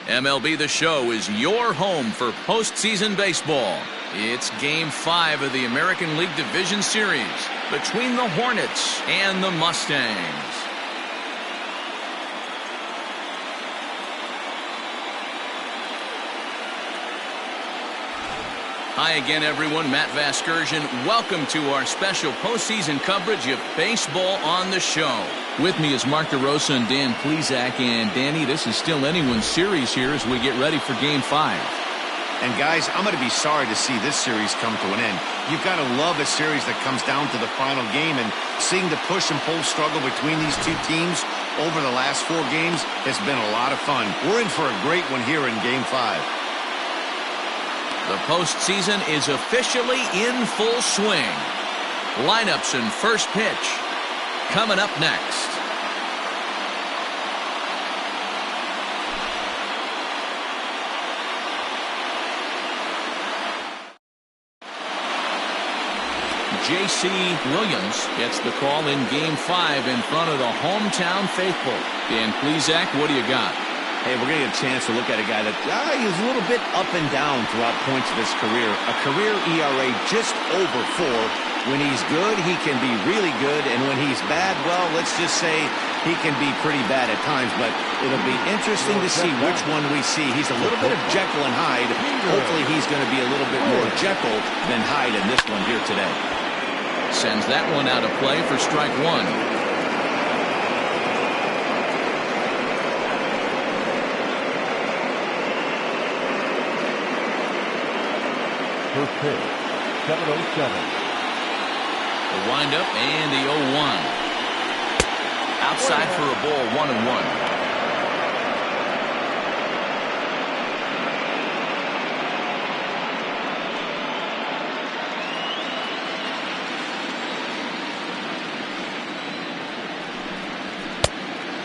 MLB The Show is your home for postseason baseball. It's Game 5 of the American League Division Series between the Hornets and the Mustangs. Hi again, everyone. Matt Vasgersian. Welcome to our special postseason coverage of Baseball on the Show. With me is Mark DeRosa and Dan Plesac. And Danny, this is still anyone's series here as we get ready for Game 5. And guys, I'm going to be sorry to see this series come to an end. You've got to love a series that comes down to the final game, and seeing the push and pull struggle between these two teams over the last 4 games has been a lot of fun. We're in for a great one here in Game 5. The postseason is officially in full swing. Lineups and first pitch coming up next. J.C. Williams gets the call in Game 5 in front of the hometown faithful. Dan Plesac, what do you got? Hey, we're going to get a chance to look at a guy that he's a little bit up and down throughout points of his career. A career ERA just over 4. When he's good, he can be really good. And when he's bad, well, let's just say he can be pretty bad at times. But it'll be interesting to see which one we see. He's a little bit of Jekyll and Hyde. Hopefully he's going to be a little bit more Jekyll than Hyde in this one here today. Sends that one out of play for strike 1. First pitch, 7:07. The windup and the 0-1. Outside for a ball, 1-1.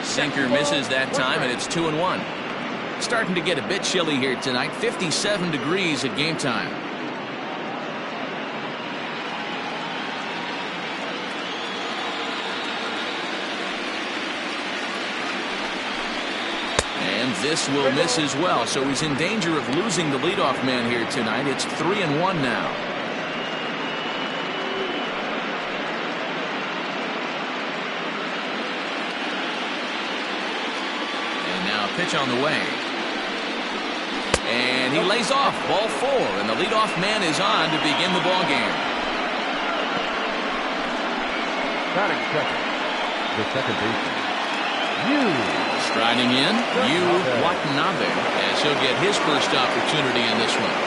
Sinker misses that time, and it's 2-1. Starting to get a bit chilly here tonight. 57 degrees at game time. And this will miss as well, so he's in danger of losing the leadoff man here tonight. It's 3-1 now. And now pitch on the way. And he lays off, ball 4, and the leadoff man is on to begin the ball game. Batting second, the second baseman, Striding in, Yu Watanabe, as he'll get his first opportunity in this one.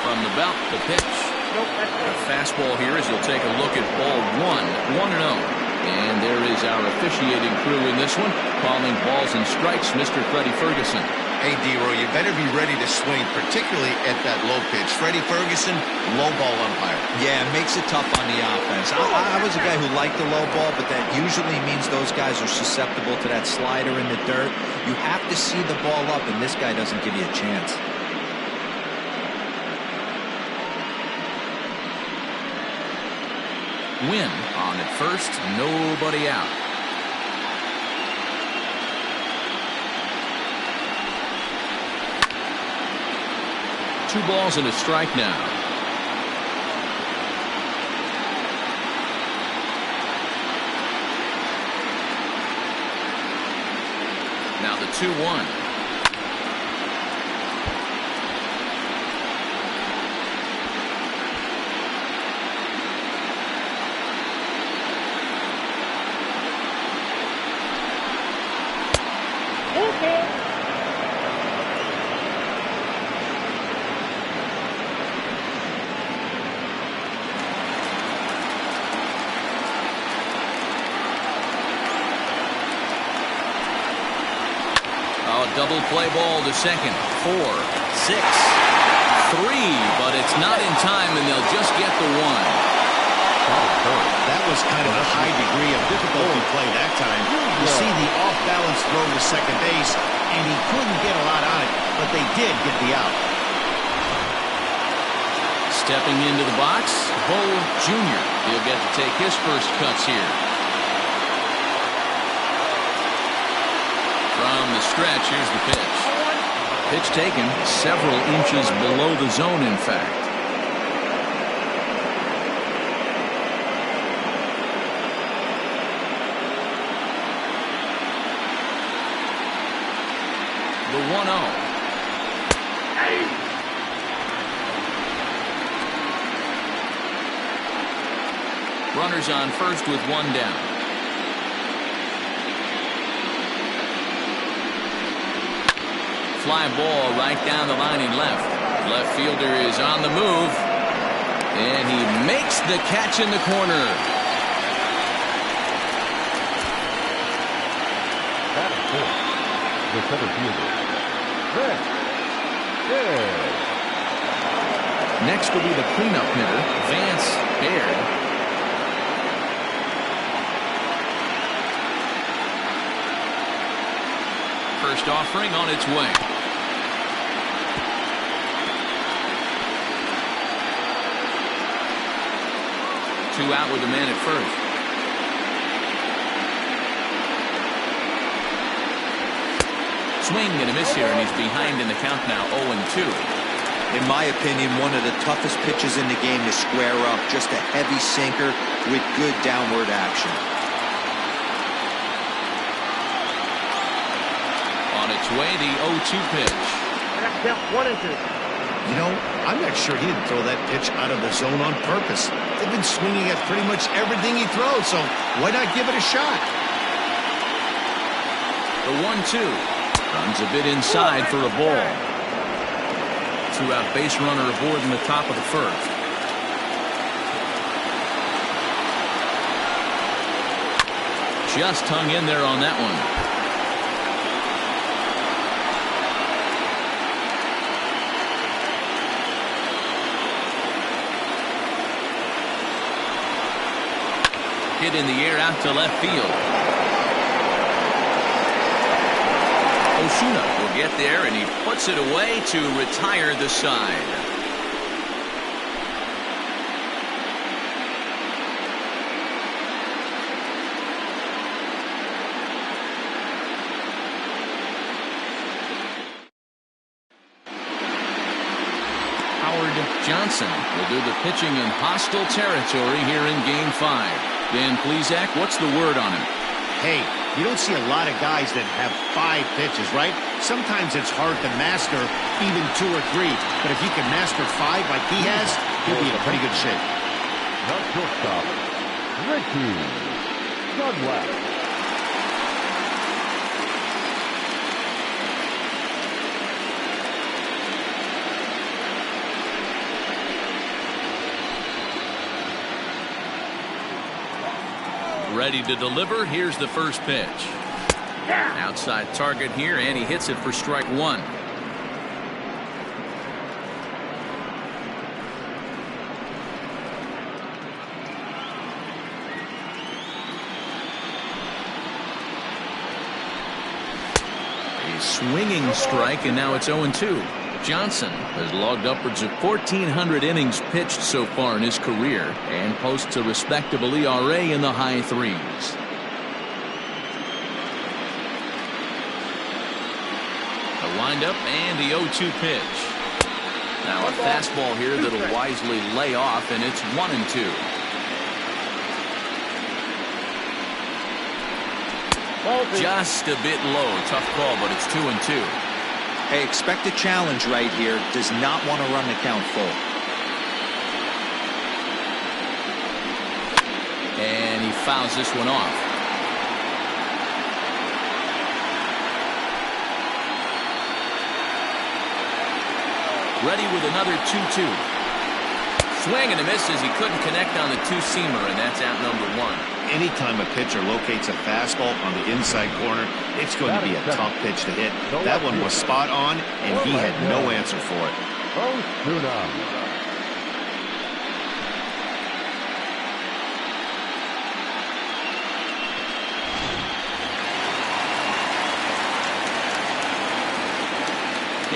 From the belt, the pitch. A fastball here as he'll take a look at ball 1, 1-0. And there is our officiating crew in this one, calling balls and strikes, Mr. Freddie Ferguson. Hey, D-Roy, you better be ready to swing, particularly at that low pitch. Freddie Ferguson, low ball umpire. Yeah, it makes it tough on the offense. I was a guy who liked the low ball, but that usually means those guys are susceptible to that slider in the dirt. You have to see the ball up, and this guy doesn't give you a chance. Win on at first, nobody out. Two balls and a strike now. Now the 2-1. Double play ball to second. 4, 6, 3, but it's not in time, and they'll just get the 1. That was kind of a high degree of difficulty play that time. You see the off-balance throw to second base, and he couldn't get a lot on it, but they did get the out. Stepping into the box, Bo Jr. He'll get to take his first cuts here. From the stretch, here's the pitch. Pitch taken several inches below the zone, in fact. The 1-0. Runners on first with one down. Fly ball right down the line in left. Left fielder is on the move. And he makes the catch in the corner. That is four. The center fielder. Next will be the cleanup hitter, Vance Baird. First offering on its way. Two out with a man at first. Swing and a miss here, and he's behind in the count now, 0-2. In my opinion, one of the toughest pitches in the game to square up. Just a heavy sinker with good downward action. On its way, the 0-2 pitch. You know, I'm not sure he didn't throw that pitch out of the zone on purpose. They've been swinging at pretty much everything he throws, so why not give it a shot? The 1-2 runs a bit inside for a ball. Two-out base runner aboard in the top of the first. Just hung in there on that one. Hit in the air out to left field. Osuna will get there, and he puts it away to retire the side. Johnson will do the pitching in hostile territory here in Game 5. Dan Plesac, what's the word on him? Hey, you don't see a lot of guys that have 5 pitches, right? Sometimes it's hard to master even 2 or 3. But if you can master 5 like he has, he'll be in pretty good shape. Not shortstop. Ricky Sunweb. Ready to deliver. Here's the first pitch. Outside target here, and he hits it for strike 1. A swinging strike, and now it's 0-2. Johnson has logged upwards of 1,400 innings pitched so far in his career and posts a respectable ERA in the high 3s. The windup and the 0-2 pitch. Now a fastball here that'll wisely lay off, and it's 1-2. Just a bit low. Tough call, but it's 2-2. Hey, expect a challenge right here. Does not want to run the count full. And he fouls this one off. Ready with another 2-2. Swing and a miss as he couldn't connect on the two-seamer, and that's out number 1. Anytime a pitcher locates a fastball on the inside corner, it's going to be a tough pitch to hit. That one was spot on, and he had no answer for it. Osuna.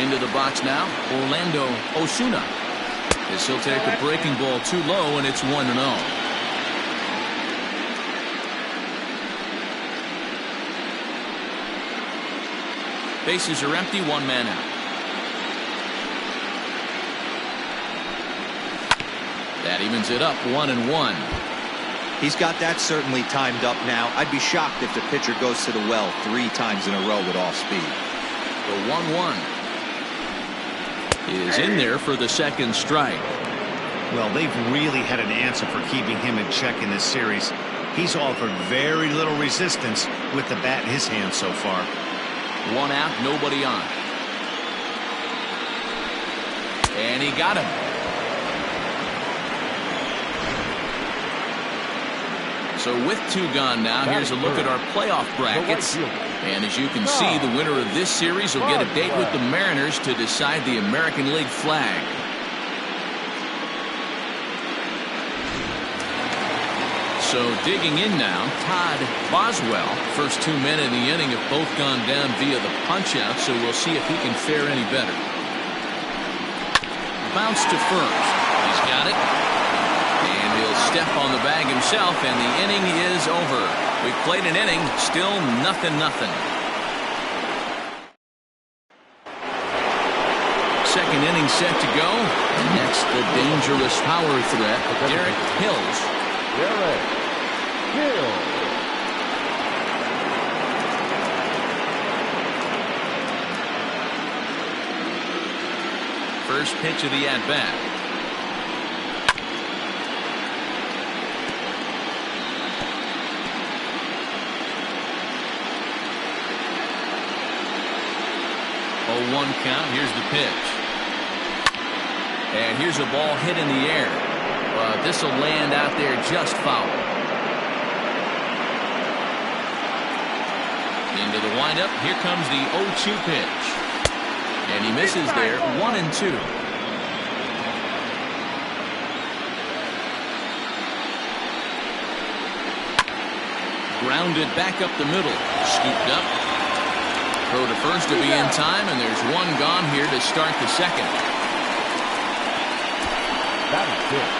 Into the box now, Orlando Osuna. As he'll take the breaking ball too low, and it's 1-0. Bases are empty, one man out. That evens it up, 1-1. He's got that certainly timed up now. I'd be shocked if the pitcher goes to the well 3 times in a row with off speed. The 1-1 is in there for the second strike. Well, they've really had an answer for keeping him in check in this series. He's offered very little resistance with the bat in his hand so far. 1 out, nobody on. And he got him. So with 2 gone now, here's a look at our playoff brackets. And as you can see, the winner of this series will get a date with the Mariners to decide the American League flag. So digging in now, Todd Boswell. First 2 men in the inning have both gone down via the punch-out, so we'll see if he can fare any better. Bounce to first. He's got it. And he'll step on the bag himself, and the inning is over. We've played an inning, still 0-0. Second inning set to go. And next, the dangerous power threat, Derek Hills. Derek Hill. First pitch of the at-bat. Oh, 1 count. Here's the pitch. And here's a ball hit in the air. This will land out there just foul. Into the windup. Here comes the 0-2 pitch. And he misses there. 1-2. Grounded back up the middle. Scooped up. Throw to first to be in time, and there's 1 gone here to start the second. That is good.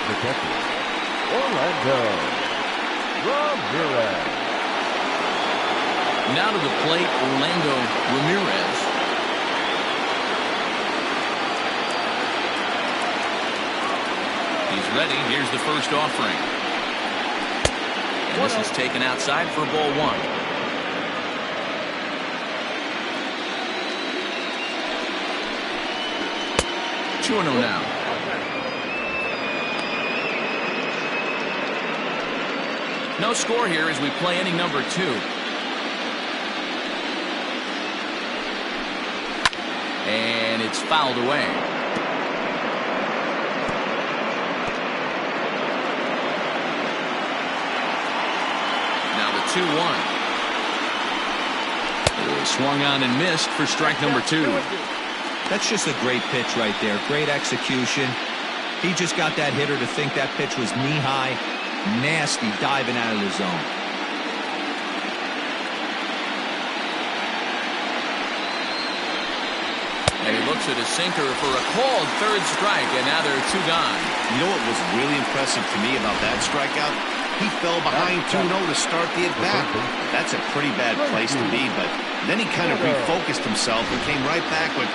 Protected. Orlando Ramirez. Now to the plate, Orlando Ramirez. He's ready. Here's the first offering. And this is taken outside for ball 1. Now. No score here as we play inning number 2. And it's fouled away. Now the 2-1. Swung on and missed for strike number 2. That's just a great pitch right there. Great execution. He just got that hitter to think that pitch was knee-high. Nasty diving out of the zone. And he looks at his sinker for a called 3rd strike, and now there are 2 gone. You know what was really impressive to me about that strikeout? He fell behind 2-0 to start the at-bat. That's a pretty bad place to be, but then he kind of refocused himself and came right back with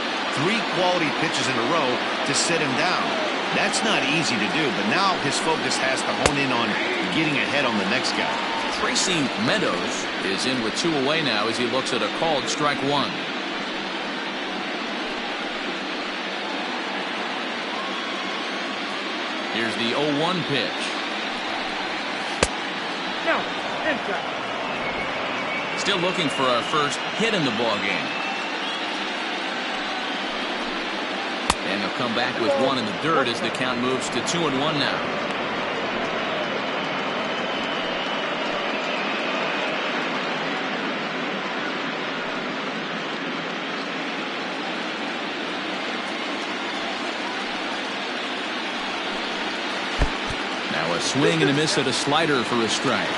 3 quality pitches in a row to sit him down. That's not easy to do, but now his focus has to hone in on getting ahead on the next guy. Tracy Meadows is in with 2 away now as he looks at a called strike 1. Here's the 0-1 pitch. No, inside. Still looking for our first hit in the ball game. And he'll come back with 1 in the dirt as the count moves to 2-1 now. Now a swing and a miss at a slider for a strike.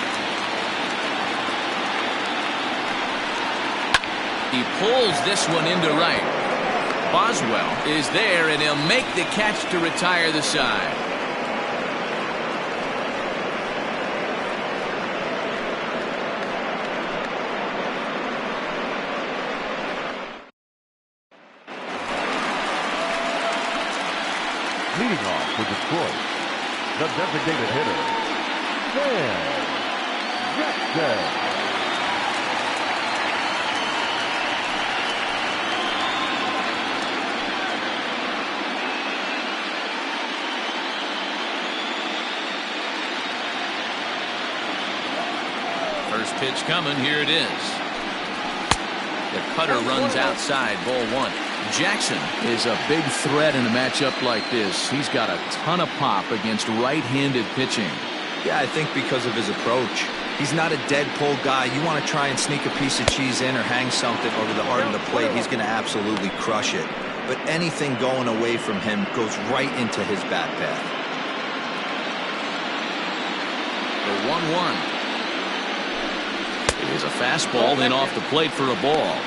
He pulls this one into right. Boswell is there, and he'll make the catch to retire the side. Leading off for Detroit, the designated hitter, Sam Jackson. First pitch coming. Here it is. The cutter runs outside. Ball one. Jackson is a big threat in a matchup like this. He's got a ton of pop against right-handed pitching. Yeah, I think because of his approach. He's not a dead pull guy. You want to try and sneak a piece of cheese in or hang something over the heart of the plate, he's going to absolutely crush it. But anything going away from him goes right into his bat path. The 1-1. It is a fastball, then off the plate for a ball.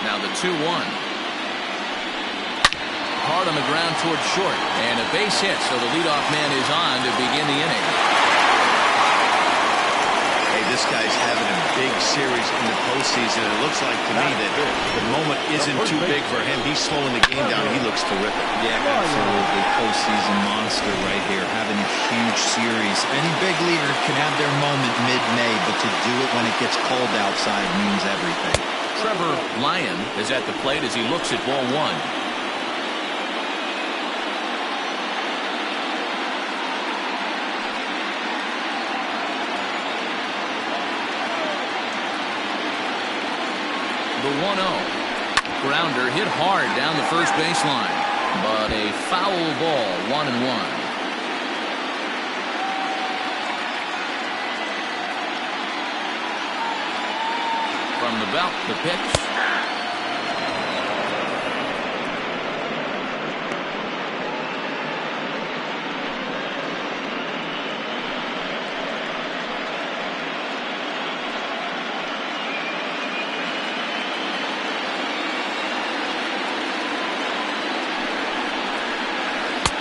Now the 2-1. Hard on the ground towards short. And a base hit, so the leadoff man is on to begin the inning. Hey, this guy's having a big series in the postseason. It looks like to me that the moment isn't too big for him. He's slowing the game down. He looks terrific. Yeah, absolutely. Postseason monster right here. Having a huge series. Any big leaguer can have their moment mid-May, but to do it when it gets cold outside means everything. Trevor Lyon is at the plate as he looks at ball one. The 1-0. Grounder hit hard down the first baseline, but a foul ball, 1-1. From the belt, the pitch.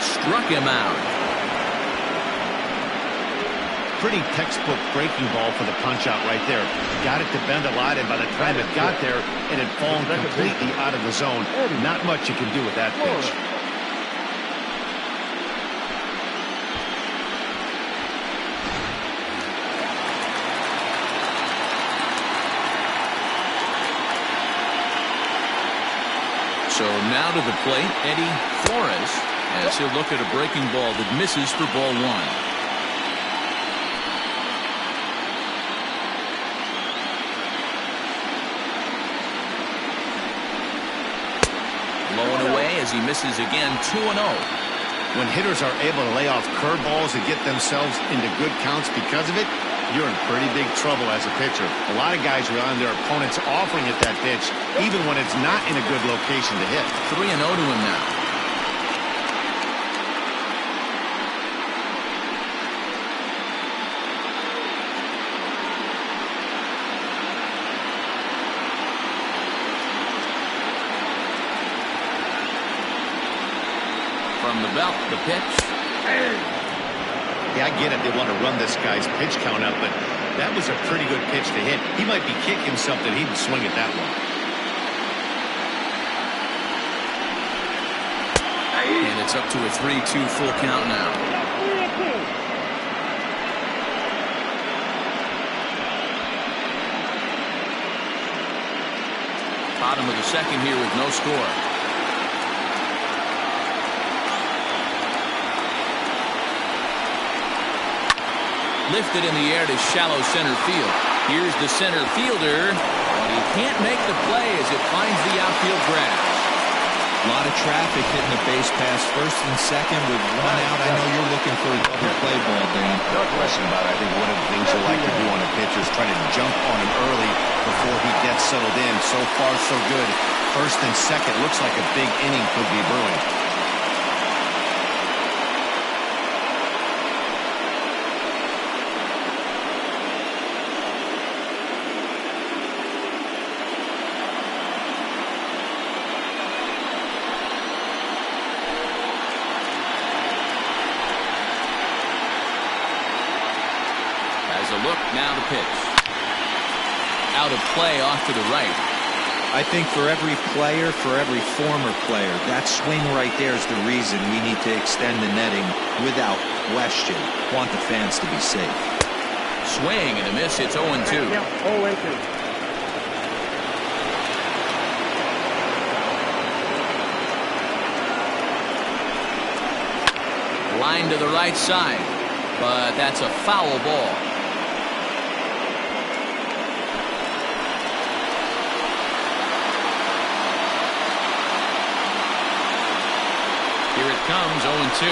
Struck him out. Pretty textbook breaking ball for the punch out right there. Got it to bend a lot, and by the time it got there, it had fallen completely out of the zone. Not much you can do with that pitch. So now to the plate, Eddie Flores, as he'll look at a breaking ball that misses for ball one. Low and away as he misses again, 2-0. When hitters are able to lay off curveballs and get themselves into good counts because of it, you're in pretty big trouble as a pitcher. A lot of guys rely on their opponents offering it that pitch, even when it's not in a good location to hit. 3-0 to him now. From the belt, the pitch. Yeah, I get it. They want to run this guy's pitch count up, but that was a pretty good pitch to hit. He might be kicking something. He'd swing at that one. And it's up to a 3-2 full count now. Bottom of the second here with no score. Lifted in the air to shallow center field. Here's the center fielder, but he can't make the play as it finds the outfield grass. A lot of traffic hitting the base pass first and second with one out. I know you're looking for a double play ball, Dan. No question about it. I think one of the things you like to do on a pitcher is try to jump on him early before he gets settled in. So far, so good. First and second looks like a big inning could be brewing. Now the pitch. Out of play off to the right. I think for every player, for every former player, that swing right there is the reason we need to extend the netting without question. Want the fans to be safe. Swing and a miss. It's 0-2. 0-2. Line to the right side, but that's a foul ball. Here it comes, 0-2.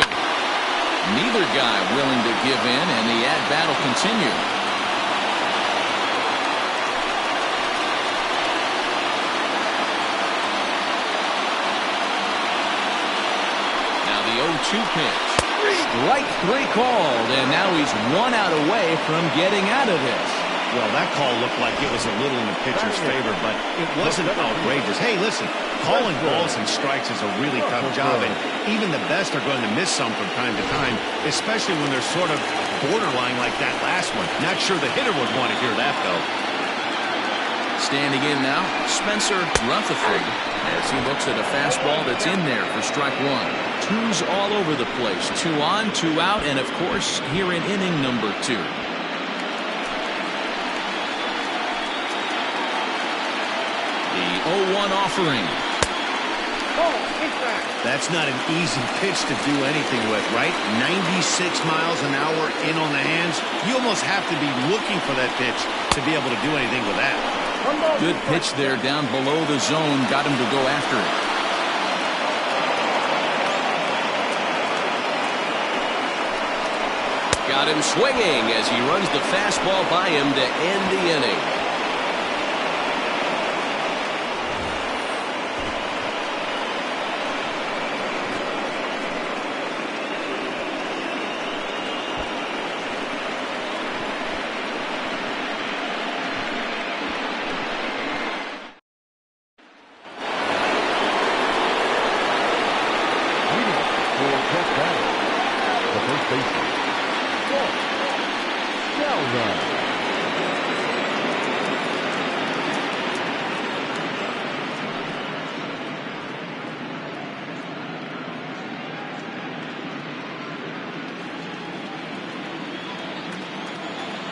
Neither guy willing to give in, and the at-bat will continue. Now the 0-2 pitch. Strike 3 called, and now he's 1 out away from getting out of this. Well, that call looked like it was a little in the pitcher's favor, but it wasn't outrageous. Hey, listen, calling balls and strikes is a really tough job, and even the best are going to miss some from time to time, especially when they're sort of borderline like that last one. Not sure the hitter would want to hear that, though. Standing in now, Spencer Rutherford, as he looks at a fastball that's in there for strike 1. Twos all over the place. 2 on, 2 out, and of course, here in inning number 2. The 0-1 offering. That's not an easy pitch to do anything with, right? 96 miles an hour in on the hands. You almost have to be looking for that pitch to be able to do anything with that. Good pitch there down below the zone. Got him to go after it. Got him swinging as he runs the fastball by him to end the inning.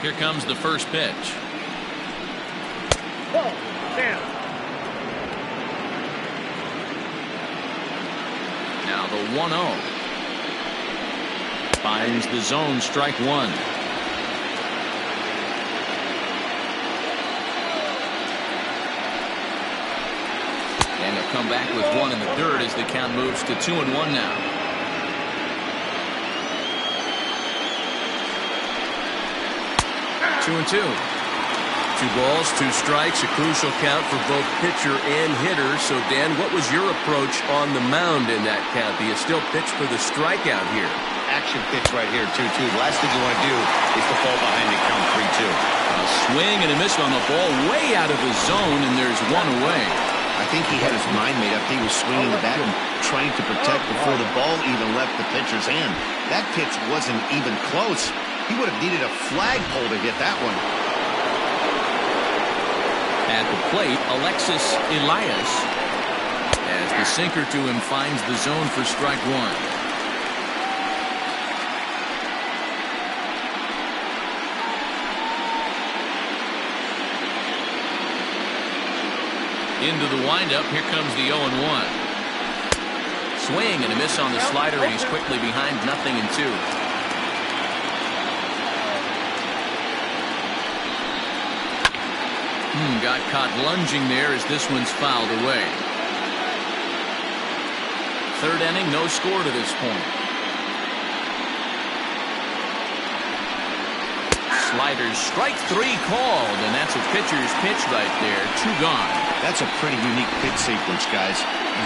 Here comes the first pitch. Now the 1-0. Finds the zone, strike 1. And he'll come back with 1 in the dirt as the count moves to 2-1 now. 2-2. 2 balls, 2 strikes, a crucial count for both pitcher and hitter. So, Dan, what was your approach on the mound in that count? Do you still pitch for the strikeout here? Action pitch right here, 2-2. The last thing you want to do is to fall behind and count 3-2. A swing and a miss on the ball way out of the zone, and there's 1 away. I think he had his mind made up. He was swinging the bat and trying to protect before the ball even left the pitcher's hand. That pitch wasn't even close. He would have needed a flagpole to hit that one. At the plate, Alexis Elias, as the sinker to him finds the zone for strike 1. Into the windup, here comes the 0-1. Swing and a miss on the slider, and he's quickly behind 0-2. Got caught lunging there as this one's fouled away. 3rd inning, no score to this point. Sliders, strike 3 called, and that's a pitcher's pitch right there. 2 gone. That's a pretty unique pitch sequence, guys.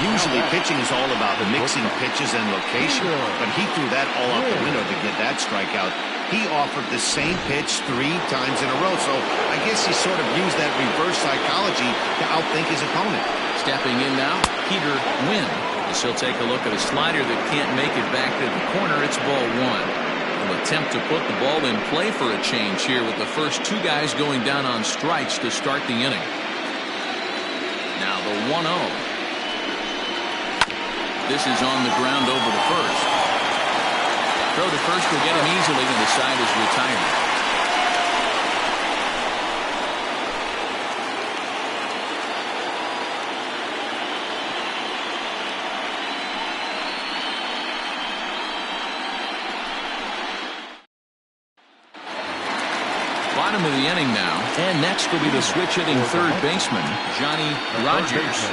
Usually pitching is all about mixing pitches and location, but he threw that all out the window to get that strikeout. He offered the same pitch 3 times in a row, so I guess he sort of used that reverse psychology to outthink his opponent. Stepping in now, Peter Wynn. As he'll take a look at a slider that can't make it back to the corner. It's ball 1. They'll attempt to put the ball in play for a change here with the first two guys going down on strikes to start the inning. Now the 1-0. This is on the ground over to first. Throw to first will get him easily, and the side is retired. Bottom of the inning now, and next will be the switch hitting third baseman, Johnny Rogers.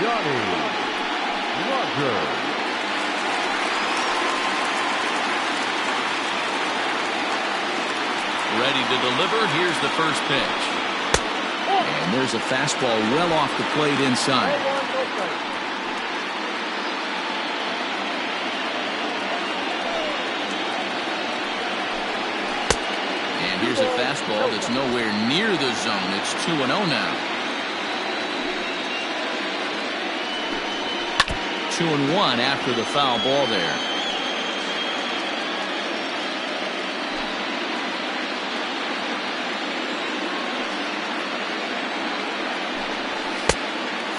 Johnny Rogers. Ready to deliver. Here's the first pitch. And there's a fastball well off the plate inside. Here's a fastball that's nowhere near the zone. It's 2-0 now. 2-1 after the foul ball there.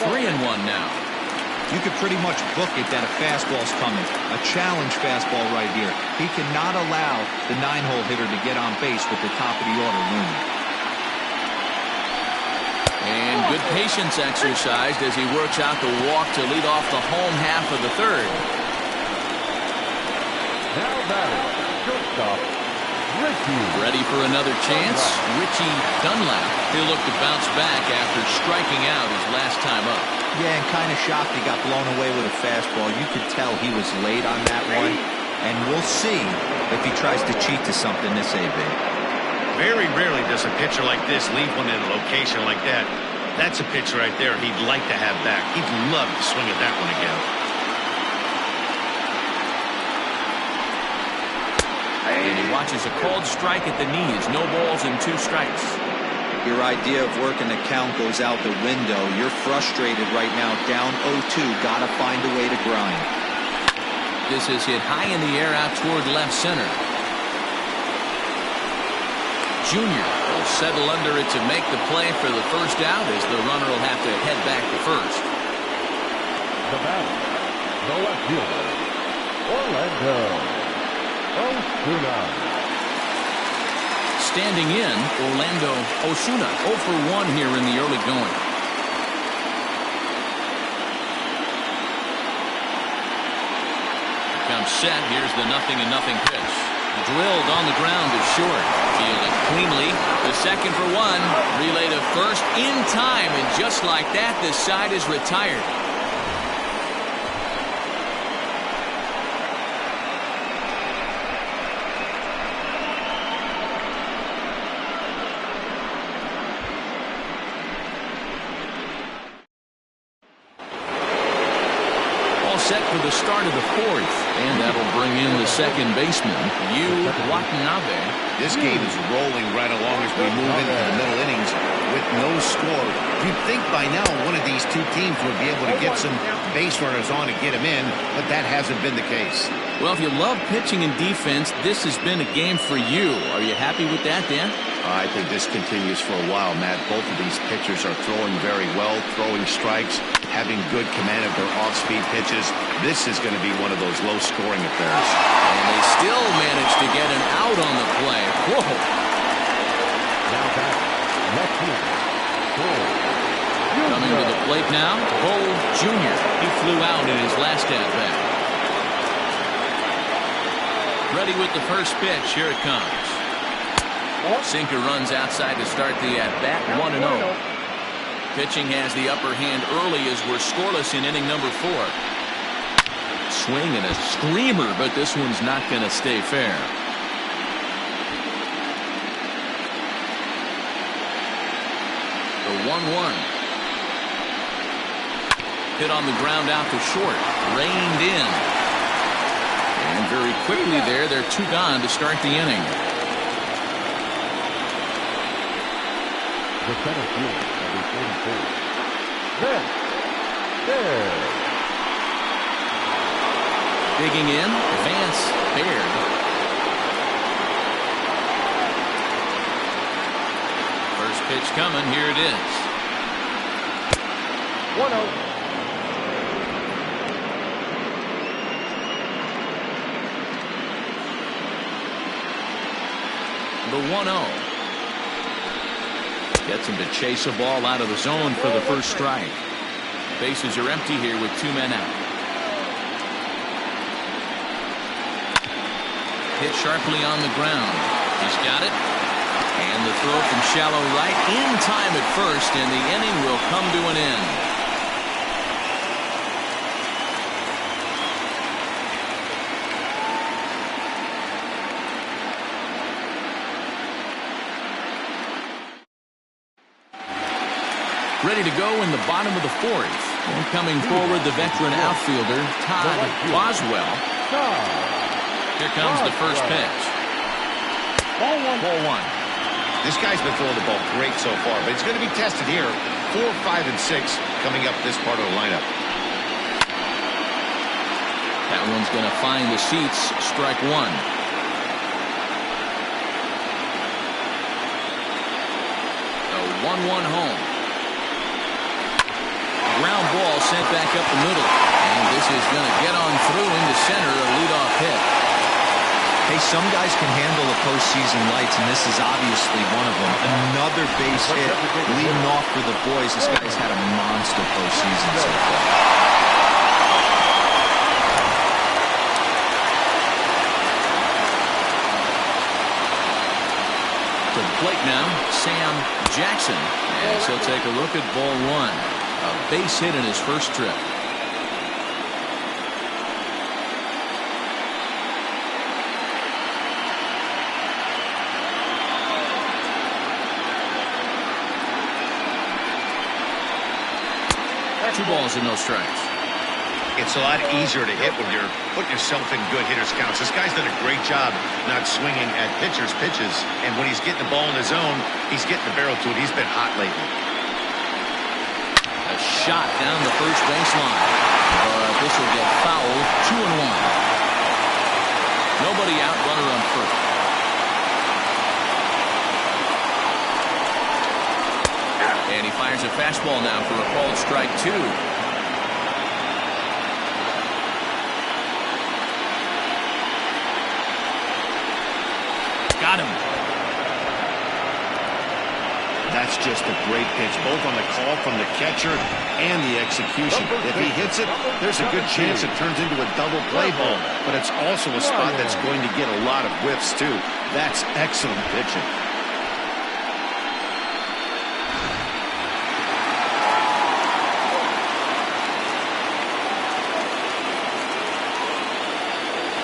Three and one now. You could pretty much book it that a fastball's coming. A challenge fastball right here. He cannot allow the 9-hole hitter to get on base with the top of the order looming. And good patience exercised as he works out the walk to lead off the home half of the third. Now batting, shortstop, Richie. Ready for another chance? Richie Dunlap. He'll look to bounce back after striking out his last time up. Yeah, and kind of shocked he got blown away with a fastball. You could tell he was late on that one. And we'll see if he tries to cheat to something this AB. Very rarely does a pitcher like this leave one in a location like that. That's a pitch right there he'd like to have back. He'd love to swing at that one again. And he watches a called strike at the knees. No balls and 2 strikes. Your idea of working the count goes out the window. You're frustrated right now, down 0-2. Gotta find a way to grind. This is hit high in the air out toward left center. Junior will settle under it to make the play for the first out, as the runner will have to head back to first. The batter, the left fielder, Orlando Osuna. Standing in, Orlando Osuna, 0 for 1 here in the early going. Comes set. Here's the 0-0 pitch. Drilled on the ground to short. Fielded cleanly. The second for 1. Relay to first in time, and just like that, this side is retired. Set for the start of the fourth, and that'll bring in the second baseman, Yu Watanabe. This game is rolling right along as we move into the middle innings with no score. You'd think by now one of these two teams would be able to get some base runners on and get them in, but that hasn't been the case. Well, if you love pitching and defense, this has been a game for you. Are you happy with that, Dan? I think this continues for a while, Matt. Both of these pitchers are throwing very well, throwing strikes, having good command of their off-speed pitches. This is going to be one of those low-scoring affairs. And they still manage to get an out on the play. Whoa. Now back, left fielder, Coming to the plate now, Bull Jr. He flew out in his last at-bat. Ready with the first pitch. Here it comes. Sinker runs outside to start the at-bat, 1-0. Pitching has the upper hand early as we're scoreless in inning number 4. Swing and a screamer, but this one's not going to stay fair. The 1-1. Hit on the ground out to short. Reined in. And very quickly there, they're 2 gone to start the inning. the center field, number 44. There. Digging in, Vance Baird. Pitch coming. Here it is. 1-0. The 1-0. Gets him to chase a ball out of the zone for the first strike. Bases are empty here with 2 men out. Hit sharply on the ground. He's got it. And the throw from shallow right in time at first, and the inning will come to an end. Ready to go in the bottom of the 4th. And coming forward, the veteran outfielder, Todd Boswell. Here comes the first pitch. Ball one. This guy's been throwing the ball great so far, but it's going to be tested here. 4, 5, and 6 coming up this part of the lineup. That one's going to find the seats. Strike 1. The 1-1 home. Ground ball sent back up the middle. And this is going to get on through into center, a leadoff hit. Hey, some guys can handle the postseason lights, and this is obviously one of them. Another base hit leading off for the boys. This guy's had a monster postseason so far. To the plate now, Sam Jackson. As he'll take a look at ball 1. A base hit in his first trip. Two balls and no strikes. It's a lot easier to hit when you're putting yourself in good hitters' counts. This guy's done a great job not swinging at pitchers' pitches. And when he's getting the ball in his zone, he's getting the barrel to it. He's been hot lately. A shot down the first baseline. But this will get fouled. 2-1. Nobody out, runner on first. And he fires a fastball now for a called strike 2. Got him. That's just a great pitch, both on the call from the catcher and the execution. If he hits it, there's a good chance it turns into a double play ball. But it's also a spot that's going to get a lot of whiffs, too. That's excellent pitching.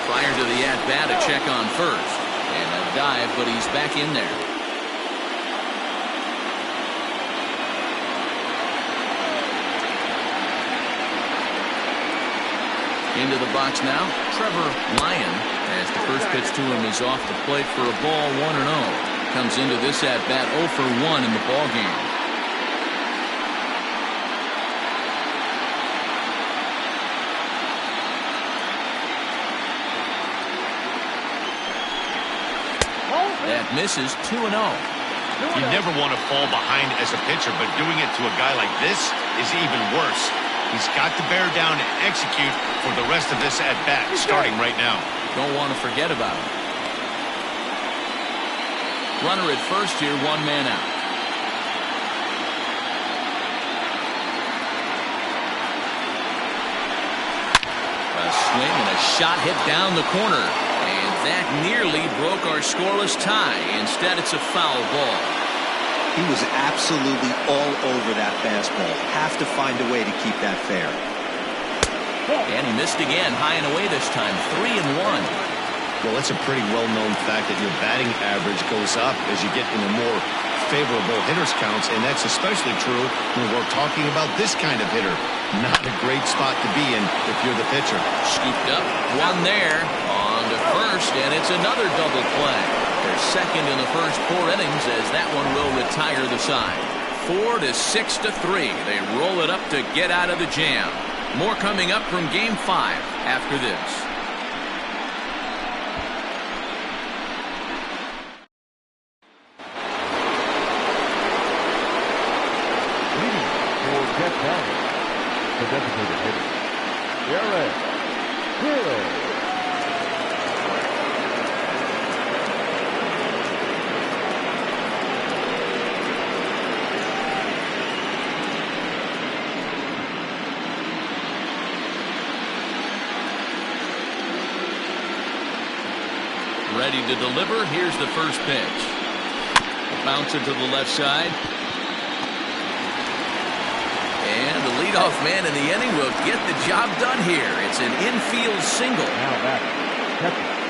Prior to the at-bat, a check on first. And a dive, but he's back in there. Into the box now, Trevor Lyon, as the first pitch to him is off the plate for a ball, 1-0. Comes into this at-bat 0 for 1 in the ballgame. That misses. 2-0. You never want to fall behind as a pitcher, but doing it to a guy like this is even worse. He's got to bear down and execute for the rest of this at-bat, starting right now. Don't want to forget about him. Runner at first here, 1 man out. A swing and a shot hit down the corner. And that nearly broke our scoreless tie. Instead, it's a foul ball. He was absolutely all over that fastball. Have to find a way to keep that fair. And he missed again, high and away this time, 3-1. Well, it's a pretty well-known fact that your batting average goes up as you get into more favorable hitters counts, and that's especially true when we're talking about this kind of hitter. Not a great spot to be in if you're the pitcher. Scooped up, one there, on to first, and it's another double play. They're second in the first 4 innings as that one will retire the side. 4 to 6 to 3. They roll it up to get out of the jam. More coming up from Game 5 after this. designated hitter. Here. Ready to deliver. Here's the first pitch. A bouncer to the left side. And the leadoff man in the inning will get the job done here. It's an infield single. Now back.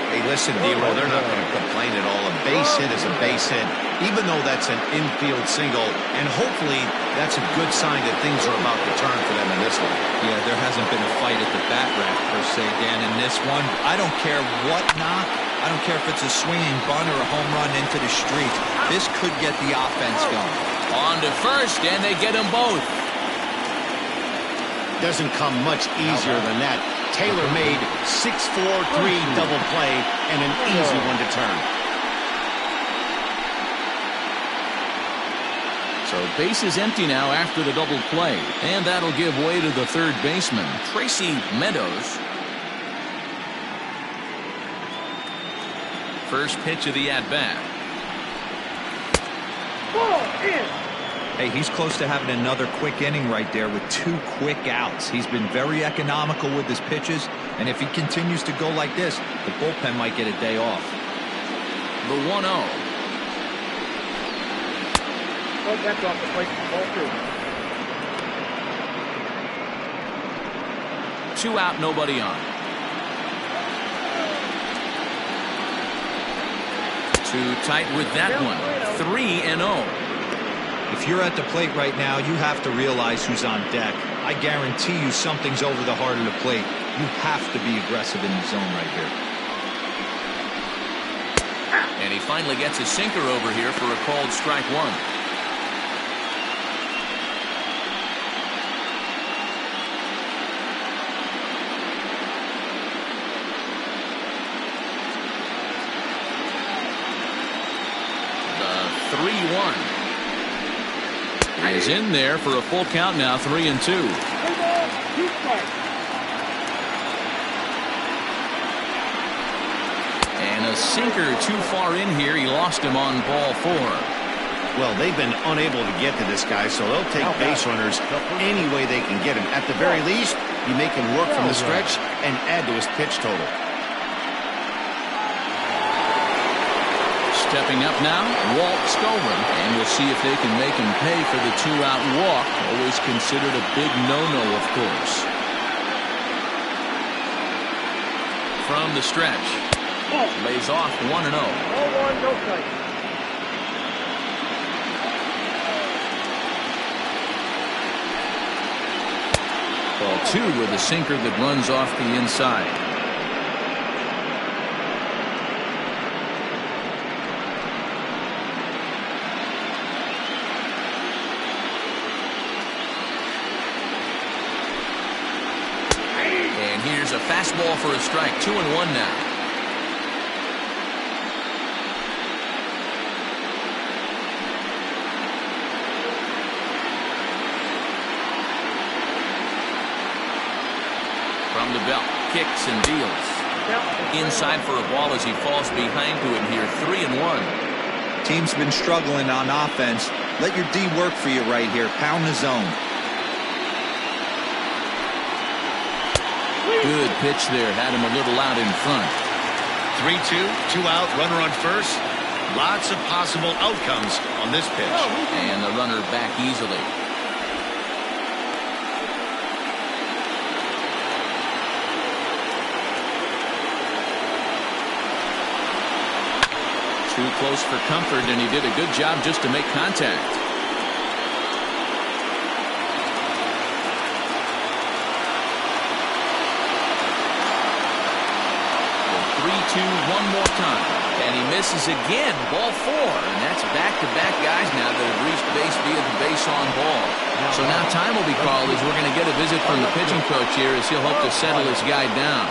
Hey, listen, Dero, they're not going to complain at all. A base hit is a base hit, even though that's an infield single. And hopefully that's a good sign that things are about to turn for them in this one. Yeah, there hasn't been a fight at the bat rack, per se, Dan, in this one. I don't care what knock. I don't care if it's a swinging bunt or a home run into the street. This could get the offense going. On to first, and they get them both. Doesn't come much easier than that. Tailor-made 6-4-3 double play and an easy one to turn. So base is empty now after the double play, and that'll give way to the third baseman, Tracy Meadows. First pitch of the at-bat. Hey, he's close to having another quick inning right there with 2 quick outs. He's been very economical with his pitches, and if he continues to go like this, the bullpen might get a day off. The 1-0. That's off the plate. Ball 2. 2 out, nobody on. Too tight with that one. 3-0. If you're at the plate right now, you have to realize who's on deck. I guarantee you something's over the heart of the plate. You have to be aggressive in the zone right here. And he finally gets a sinker over here for a called strike 1. The 3-1. Is in there for a full count now, 3-2. And a sinker too far in here. He lost him on ball 4. Well, they've been unable to get to this guy, so they'll take base runners any way they can get him. At the very least, you make him work from the stretch and add to his pitch total. Stepping up now, Walt Scoven, and we'll see if they can make him pay for the 2-out walk. Always considered a big no-no, of course. From the stretch, lays off 1-0. 0-1, no strike. Ball 2 with a sinker that runs off the inside. Here's a fastball for a strike. 2-1 now. From the belt, kicks and deals. Inside for a ball as he falls behind to it here. 3-1. Team's been struggling on offense. Let your D work for you right here. Pound the zone. Good pitch there. Had him a little out in front. 3-2, 2 out, runner on first. Lots of possible outcomes on this pitch. And the runner back easily. Too close for comfort, and he did a good job just to make contact. 3-2 one more time, and he misses again. Ball 4, and that's back-to-back guys now that have reached base via the base on ball. So now time will be called as we're going to get a visit from the pitching coach here as he'll hope to settle his guy down.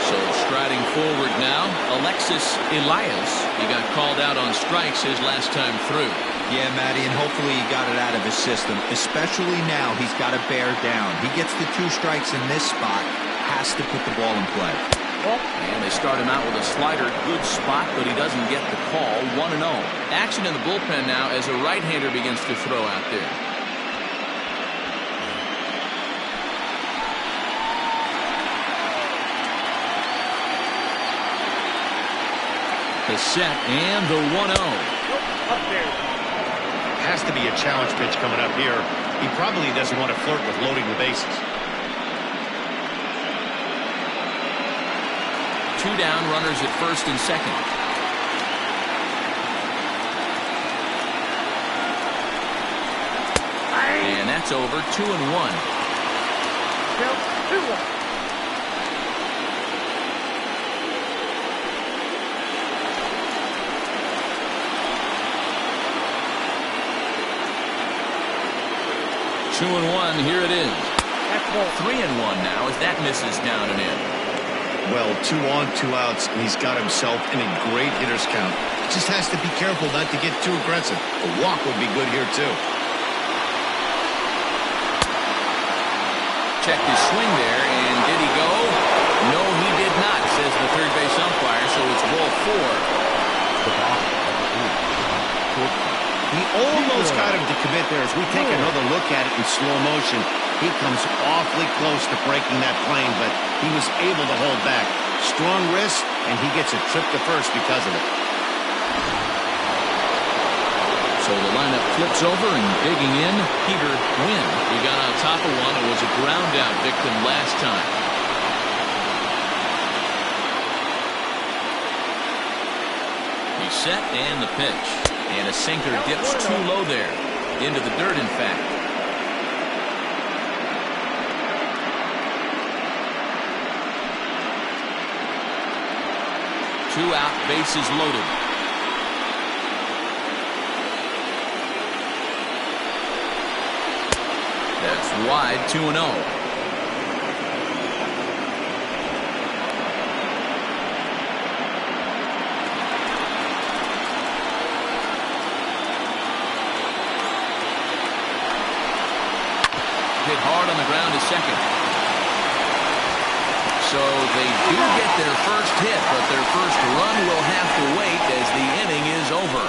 So striding forward now, Alexis Elias. He got called out on strikes his last time through. Yeah, Matty, and hopefully he got it out of his system. Especially now, he's got to bear down. He gets the 2 strikes in this spot, has to put the ball in play. And they start him out with a slider. Good spot, but he doesn't get the call. 1-0. Action in the bullpen now as a right-hander begins to throw out there. The set and the 1-0. Up there. Has to be a challenge pitch coming up here. He probably doesn't want to flirt with loading the bases. 2 down, runners at first and second. And that's over. 2-1. 2-1. Two and 1, here it is. That's ball. 3-1 now as that misses down and in. Well, 2 on, 2 outs, and he's got himself in a great hitter's count. Just has to be careful not to get too aggressive. A walk would be good here, too. Checked his swing there, and did he go? No, he did not, says the third base umpire, so it's ball 4. He almost got him to commit there. As we take another look at it in slow motion, he comes awfully close to breaking that plane, but he was able to hold back. Strong wrist, and he gets a trip to first because of it. So the lineup flips over, and digging in, Peter Wynn. He got on top of one and was a ground out victim last time. He's set, and the pitch. And a sinker dips too low there. Into the dirt, in fact. Two out, bases loaded. That's wide, 2-0. Hit hard on the ground to second. So they do get their first hit, but their first run will have to wait as the inning is over.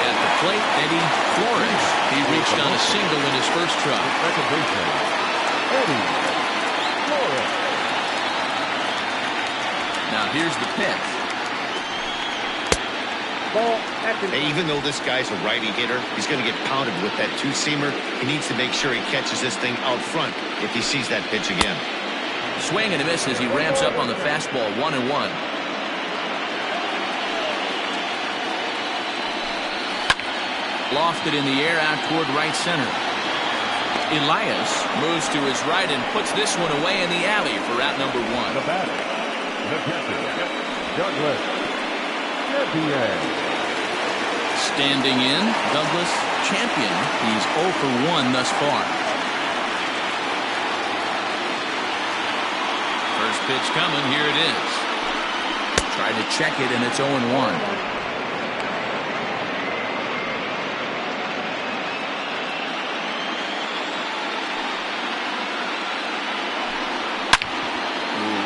At the plate, Eddie Flores. He reached on a single in his first try. Second baseman, Eddie Flores. Now here's the pitch. Ball. That's Hey, even though this guy's a righty hitter, he's going to get pounded with that 2-seamer. He needs to make sure he catches this thing out front if he sees that pitch again. Swing and a miss as he ramps up on the fastball. 1-1. Lofted in the air out toward right center. Elias moves to his right and puts this one away in the alley for out number 1. The batter, the catcher, Douglas Champion. Standing in, Douglas Champion. He's 0 for 1 thus far. First pitch coming. Here it is. Tried to check it, and it's 0-1.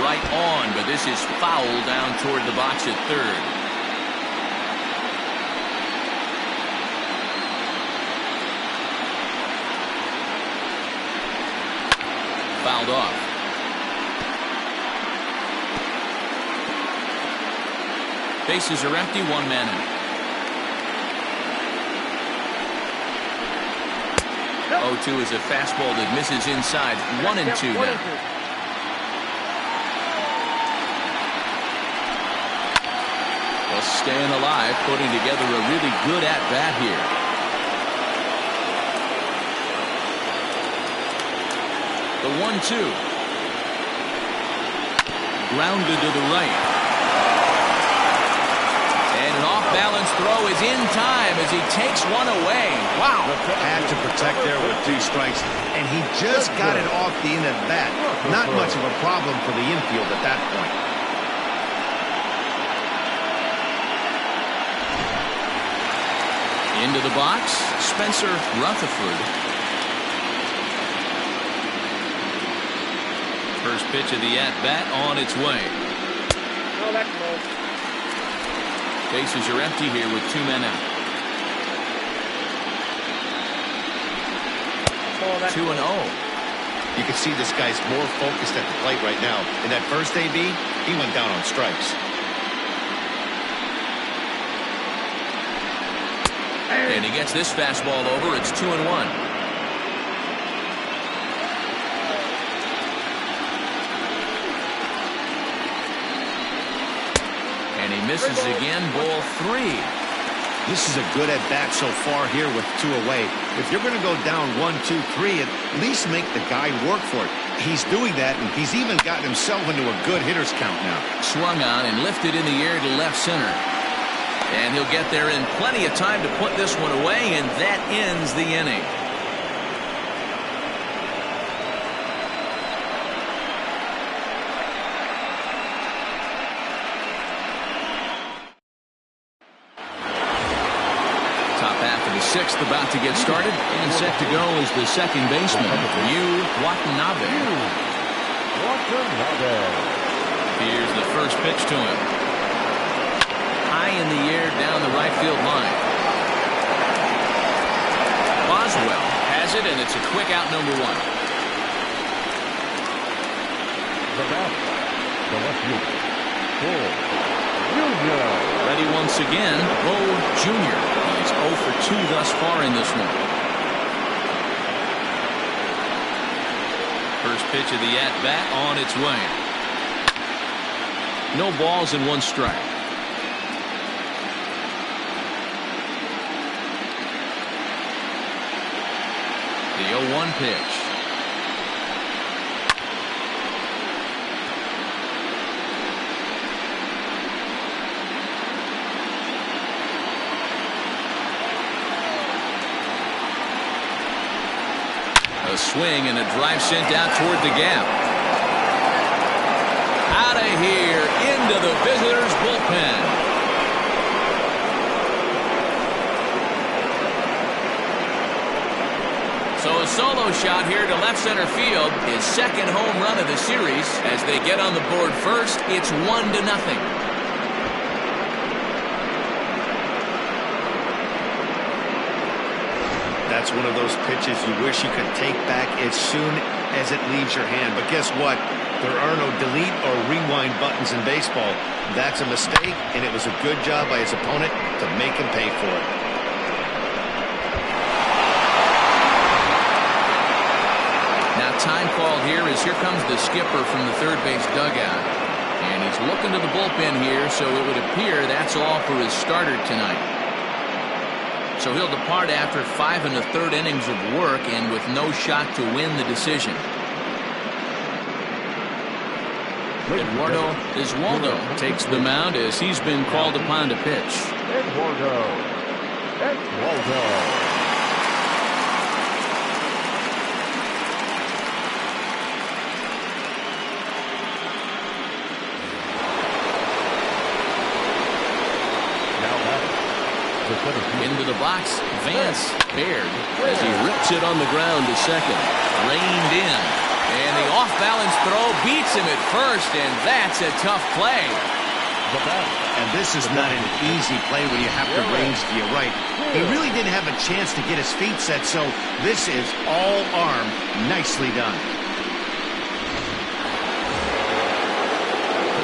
Right on, but this is foul down toward the box at third. Fouled off. Bases are empty, 1 man out. 0-2 is a fastball that misses inside. 1-2 now. Staying alive, putting together a really good at-bat here. The 1-2. Grounded to the right. And an off-balance throw is in time as he takes one away. Wow. Had to protect there with 2 strikes, and he just got it off the end of the bat. Not much of a problem for the infield at that point. Into the box, Spencer Rutherford. First pitch of the at-bat on its way. Oh, that's low. Bases are empty here with 2 men out. Oh, that's 2-0. You can see this guy's more focused at the plate right now. In that first AB, he went down on strikes. And he gets this fastball over. It's 2-1. And he misses again. Ball 3. This is a good at-bat so far here with 2 away. If you're going to go down 1, 2, 3, at least make the guy work for it. He's doing that, and he's even gotten himself into a good hitter's count now. Swung on and lifted in the air to left center. And he'll get there in plenty of time to put this one away, and that ends the inning. Top half of the 6th about to get started, and set to go is the second baseman, Yu Watanabe. Here's the first pitch to him. High in the air down the right field line. Boswell has it, and it's a quick out, number 1. The left fielder, Bo Jr. Ready once again, Bo Jr. He's 0 for 2 thus far in this one. First pitch of the at-bat on its way. No balls and 1 strike. The 0-1 pitch. A swing and a drive sent out toward the gap. Out of here, into the visitors' bullpen. So a solo shot here to left center field, his second home run of the series. As they get on the board first, it's 1-0. That's one of those pitches you wish you could take back as soon as it leaves your hand. But guess what? There are no delete or rewind buttons in baseball. That's a mistake, and it was a good job by his opponent to make him pay for it. Now time called here as here comes the skipper from the third base dugout. And he's looking to the bullpen here, so it would appear that's all for his starter tonight. So he'll depart after 5 1/3 innings of work and with no shot to win the decision. Eduardo Iswaldo takes the mound as he's been called upon to pitch. Eduardo. Into the box, Vance Baird as he rips it on the ground to second. Reined in. And the off-balance throw beats him at first, and that's a tough play. And this is not an easy play when you have to range to your right. He really didn't have a chance to get his feet set, so this is all arm. Nicely done.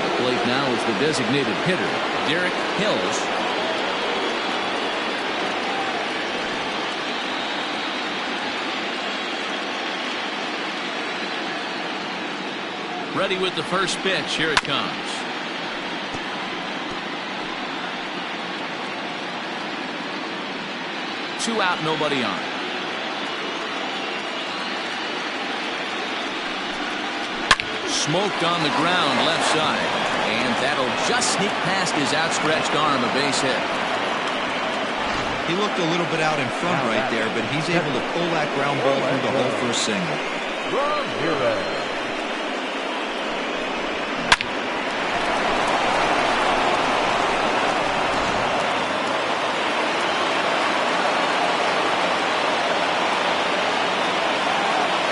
The plate now is the designated hitter, Derek Hills. Ready with the first pitch. Here it comes. Two out, nobody on. Smoked on the ground left side. And That'll just sneak past his outstretched arm, a base hit. He looked a little bit out in front right there, but he's able to pull that ground ball through the hole for a single.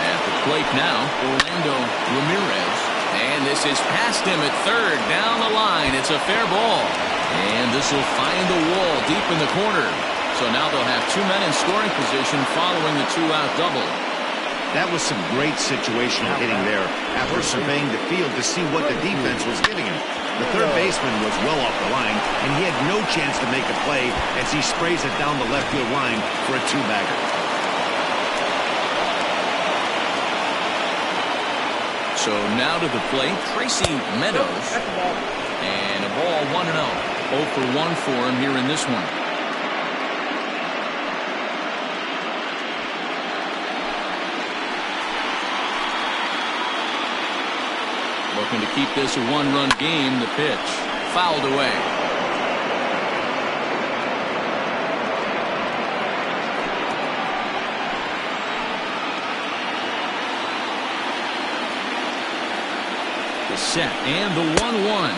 At the plate now, Orlando Ramirez. And this is past him at third. Down the line. It's a fair ball. And this will find the wall deep in the corner. So now they'll have two men in scoring position following the two-out double. That was some great situational hitting there after surveying the field to see what the defense was giving him. The third baseman was well off the line, and he had no chance to make a play as he sprays it down the left field line for a two-bagger. So now to the plate, Tracy Meadows. And a ball 1-0. 0 for 1 for him here in this one. Looking to keep this a one-run game. The pitch fouled away. The set and the 1-1.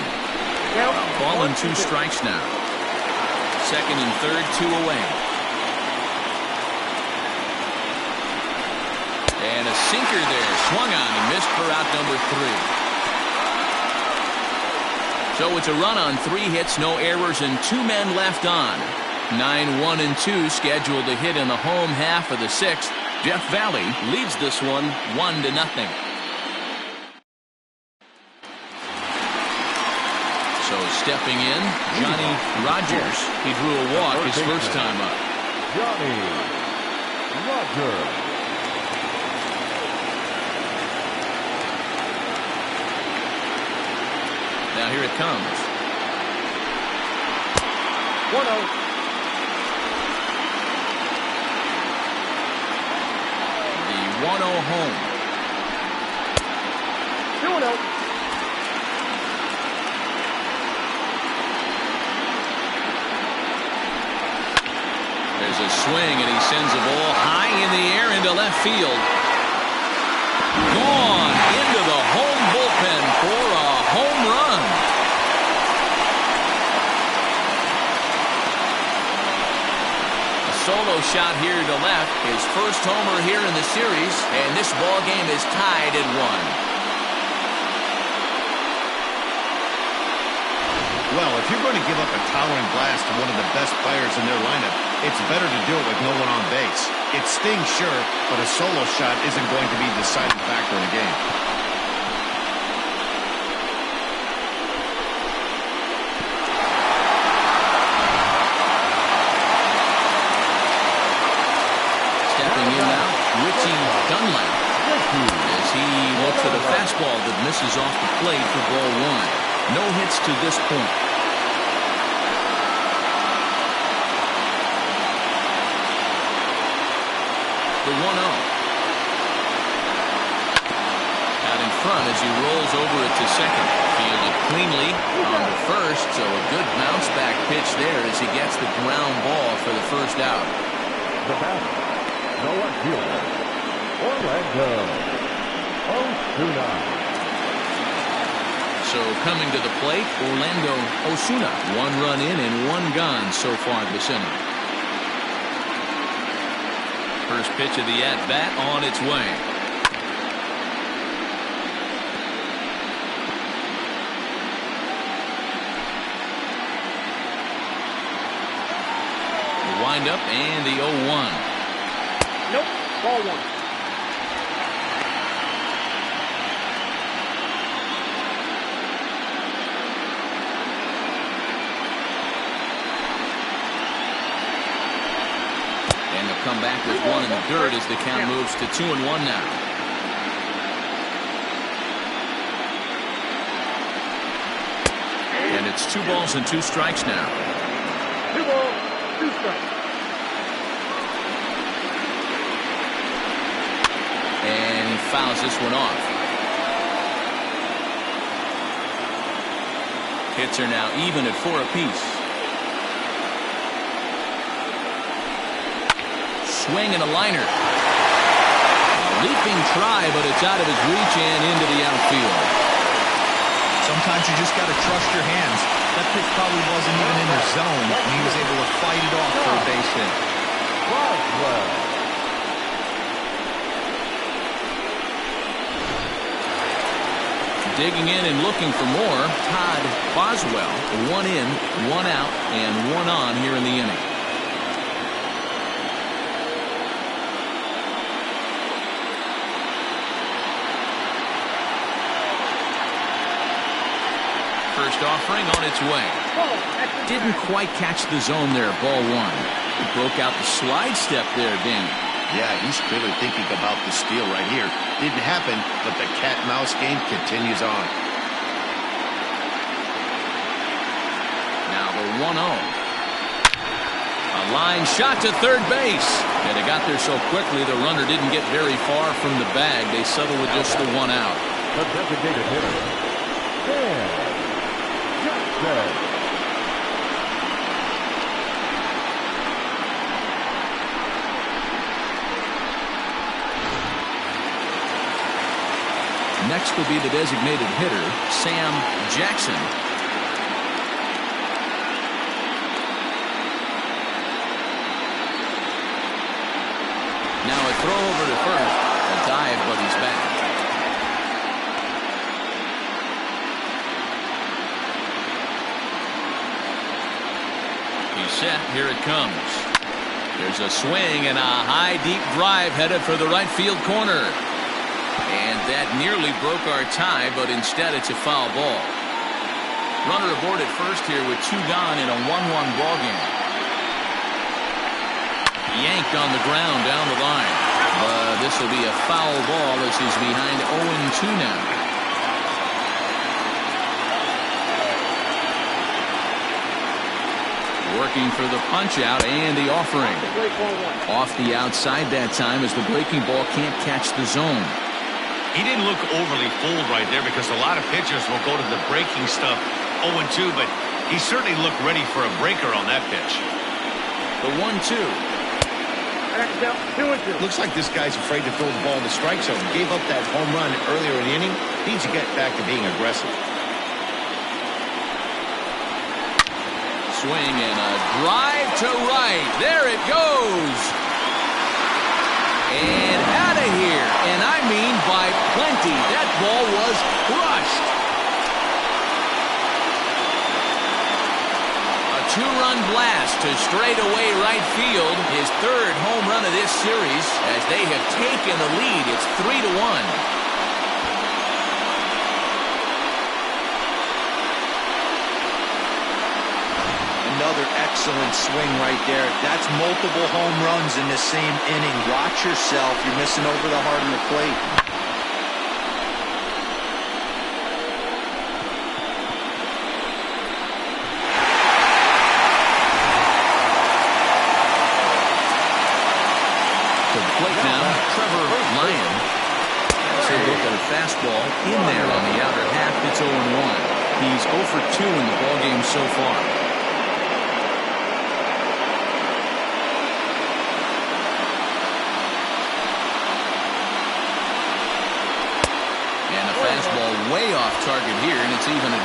Ball and 2 strikes now. Second and third, 2 away. And a sinker there. Swung on and missed for out number 3. So it's a run on 3 hits, no errors, and 2 men left on. 9, 1, and 2 scheduled to hit in the home half of the 6th. Jeff Valley leads this one 1-0. So stepping in, Johnny Rogers. He drew a walk his first time up. Johnny Rogers. Now here it comes. 1-0. The 1-0 home. 2-0. There's a swing, and he sends the ball high in the air into left field. Gone into the home bullpen for a home run. A solo shot here to left. His first homer here in the series, and this ball game is tied at 1. Well, if you're going to give up a towering blast to one of the best players in their lineup, it's better to do it with no one on base. It stings, sure, but a solo shot isn't going to be the deciding factor in the game. Stepping in now, Richie Dunlap. As he looks at a fastball that misses off the plate for ball 1. No hits to this point. The 1-0. Out in front as he rolls over it to second. Fielded cleanly on to first, so a good bounce back pitch there as he gets the ground ball for the first out. The batter, the left fielder, Orlando Osuna. So coming to the plate, Orlando Osuna. 1 run in and 1 gone so far this inning. First pitch of the at-bat on its way. The windup and the 0-1. Nope. Ball 1. Come back with 1 in the dirt as the count moves to 2-1 now. And it's 2 balls and 2 strikes now. 2 balls, 2 strikes. And he fouls this one off. Hits are now even at 4 apiece. Swing and a liner. A leaping try, but it's out of his reach and into the outfield. Sometimes you just got to trust your hands. That pitch probably wasn't even in the zone, and he was able to fight it off for a base hit. Digging in and looking for more, Todd Boswell. 1 in, 1 out, and 1 on here in the inning. First offering on its way. Didn't quite catch the zone there. Ball 1. He broke out the slide step there, Danny. Yeah, he's clearly thinking about the steal right here. Didn't happen, but the cat-mouse game continues on. Now the 1-0. A line shot to third base. And it got there so quickly the runner didn't get very far from the bag. They settled with just the 1 out. The designated hitter. Next will be the designated hitter, Sam Jackson. Now a throw over to first. A dive, but he's back. He's set. Here it comes. There's a swing and a high, deep drive headed for the right field corner. And that nearly broke our tie, but instead it's a foul ball. Runner aboard at first here with 2 gone in a 1-1 ball game. Yanked on the ground down the line. But this will be a foul ball as he's behind 0-2 now. Working for the punch out and the offering. Off the outside that time as the breaking ball can't catch the zone. He didn't look overly fooled right there because a lot of pitchers will go to the breaking stuff 0-2, but he certainly looked ready for a breaker on that pitch. The 1-2. Looks like this guy's afraid to throw the ball in the strike zone. Gave up that home run earlier in the inning. Needs to get back to being aggressive. Swing and a drive to right. There it goes. And out of here. And I mean by plenty. That ball was crushed. A 2-run blast to straightaway right field. His 3rd home run of this series as they have taken the lead. It's 3-1. Another excellent swing right there. That's multiple home runs in the same inning. Watch yourself. You're missing over the heart of the plate. To the plate now, Trevor Lyon. As they look at a fastball in there on the outer half, it's 0-1. He's 0 for 2 in the ballgame so far. Fastball way off target here, and it's even at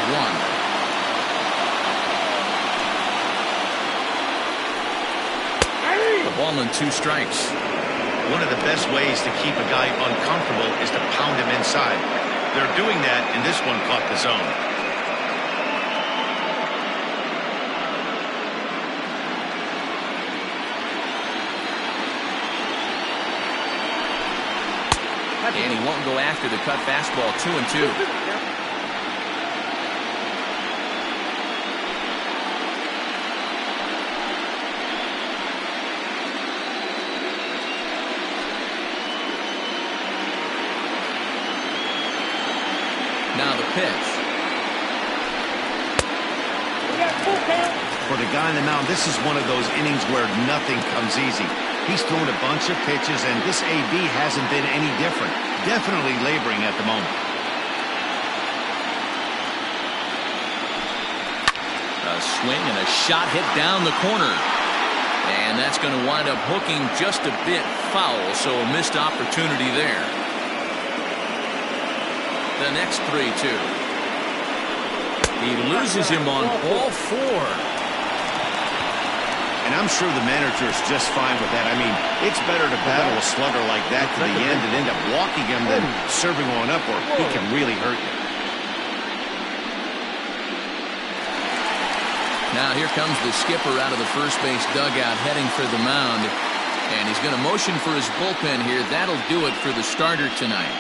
1. The ball and 2 strikes. One of the best ways to keep a guy uncomfortable is to pound him inside. They're doing that, and this one caught the zone. And he won't go after the cut fastball. 2-2. Now the pitch. For the guy on the mound, this is one of those innings where nothing comes easy. He's thrown a bunch of pitches, and this AB hasn't been any different. Definitely laboring at the moment. A swing and a shot hit down the corner. And that's going to wind up hooking just a bit foul, so a missed opportunity there. The next 3-2. He loses him on ball 4. And I'm sure the manager is just fine with that. I mean, it's better to battle a slugger like that to the end and end up walking him than serving one up, or he can really hurt you. Now here comes the skipper out of the first base dugout heading for the mound. And he's going to motion for his bullpen here. That'll do it for the starter tonight.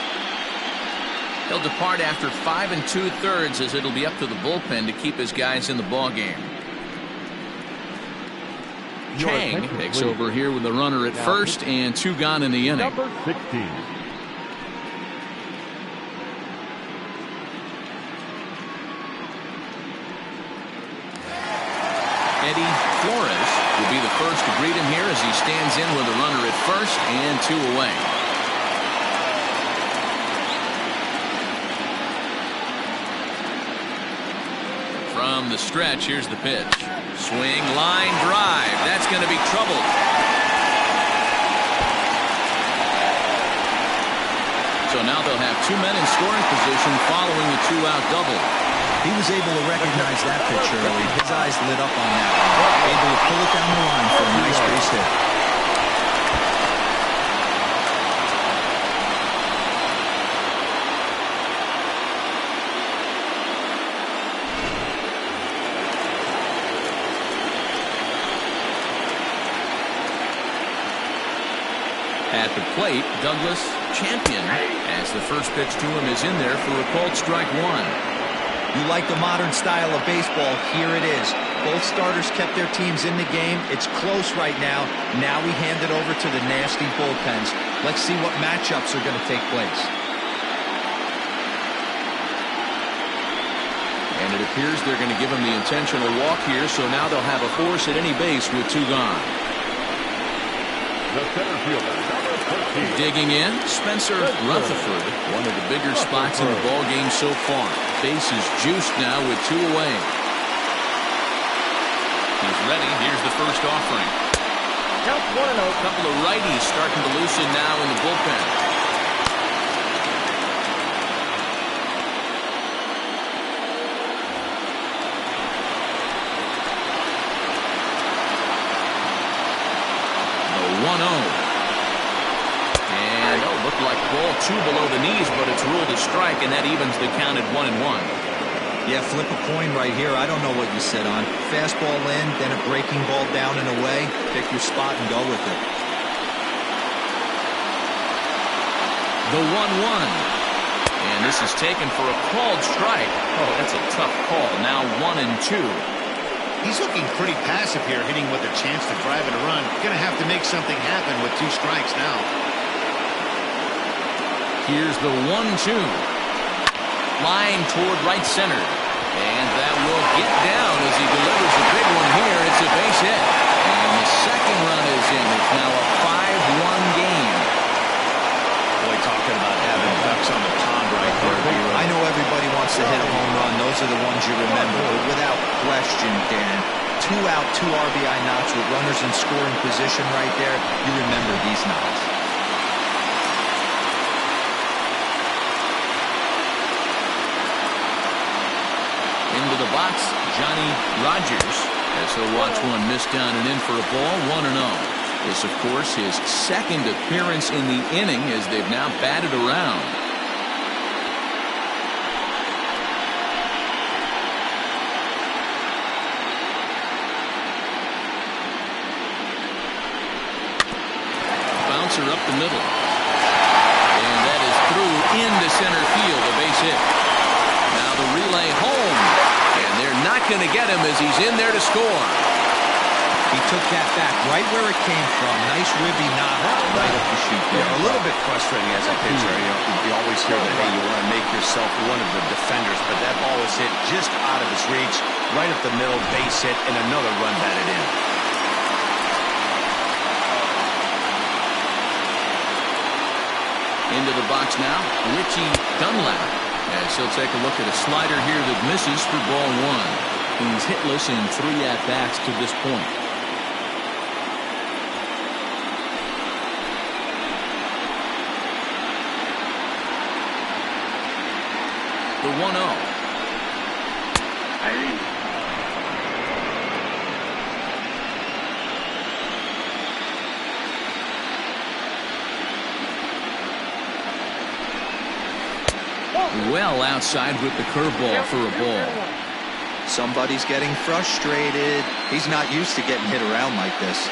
He'll depart after 5 2/3 as it'll be up to the bullpen to keep his guys in the ballgame. Chang takes over here with the runner at first and 2 gone in the inning. Number 16. Eddie Flores will be the first to greet him here as he stands in with a runner at first and 2 away. From the stretch, here's the pitch. Swing, line, drive. That's going to be trouble. So now they'll have 2 men in scoring position following the 2-out double. He was able to recognize that pitch early. His eyes lit up on that one. Able to pull it down the line for a nice base hit. At the plate, Douglas Champion, as the first pitch to him is in there for a called strike 1. You like the modern style of baseball, here it is. Both starters kept their teams in the game. It's close right now. Now we hand it over to the nasty bullpens. Let's see what matchups are going to take place. And it appears they're going to give him the intentional walk here, so now they'll have a force at any base with 2 gone. The center fielder, number 14. Digging in, Spencer Rutherford, one of the bigger spots in the ball game so far. Base is juiced now with 2 away. He's ready. Here's the first offering. Count 1-0. A couple of righties starting to loosen now in the bullpen. The 1-0. And looked like ball 2 below the knees, but it's ruled a strike, and that evens the count at 1-1. Yeah, flip a coin right here. I don't know what you sit on. Fastball in, then a breaking ball down and away. Pick your spot and go with it. The 1-1. And this is taken for a called strike. Oh, that's a tough call. Now 1-2. He's looking pretty passive here, hitting with a chance to drive it a run. Going to have to make something happen with 2 strikes now. Here's the 1-2. Line toward right center. And that will get down as he delivers a big one here. It's a base hit. And the second run is in. It's now a 5-1 game. Boy, talking about having ducks on the pond right there. I know everybody wants to hit a home run. Those are the ones you remember. But without question, Dan, 2 out, 2 RBI knocks with runners in scoring position right there. You remember these knocks. Into the box, Johnny Rogers, as he'll watch one miss down and in for a ball, 1-0. This, of course, his second appearance in the inning as they've now batted around. Bouncer up the middle. And that is through into center field, a base hit. Now the relay home. And they're not going to get him as he's in there to score. He took that back right where it came from. Nice ribby knock right up the chute. Yeah, a little bit frustrating as a pitcher. You always hear that, hey, you want to make yourself one of the defenders, but that ball was hit just out of his reach, right up the middle, base hit, and another run batted in. Into the box now, Richie Dunlap, as he'll take a look at a slider here that misses for ball 1. He's hitless in 3 at-bats to this point. The 1-0. Well outside with the curveball for a ball. Somebody's getting frustrated. He's not used to getting hit around like this.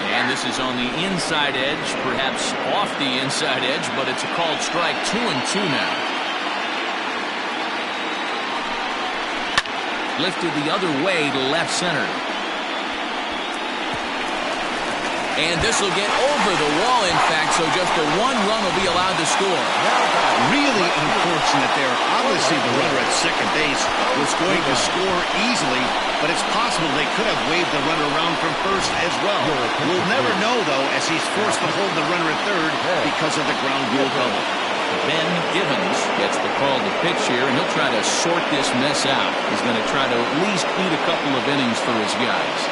And this is on the inside edge, perhaps off the inside edge, but it's a called strike. 2-2 now. Lifted the other way to left center. And this will get over the wall, in fact, so just the 1 run will be allowed to score. Really unfortunate there. Obviously, the runner at second base was going to score easily, but it's possible they could have waved the runner around from first as well. We'll never know, though, as he's forced to hold the runner at third because of the ground rule double. Ben Givens gets the call to pitch here, and he'll try to sort this mess out. He's going to try to at least eat a couple of innings for his guys.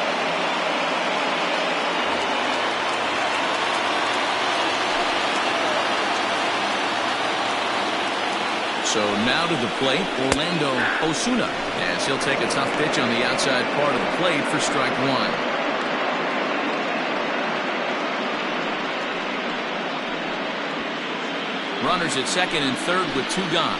So now to the plate, Orlando Osuna, as he'll take a tough pitch on the outside part of the plate for strike 1. Runners at second and third with 2 gone.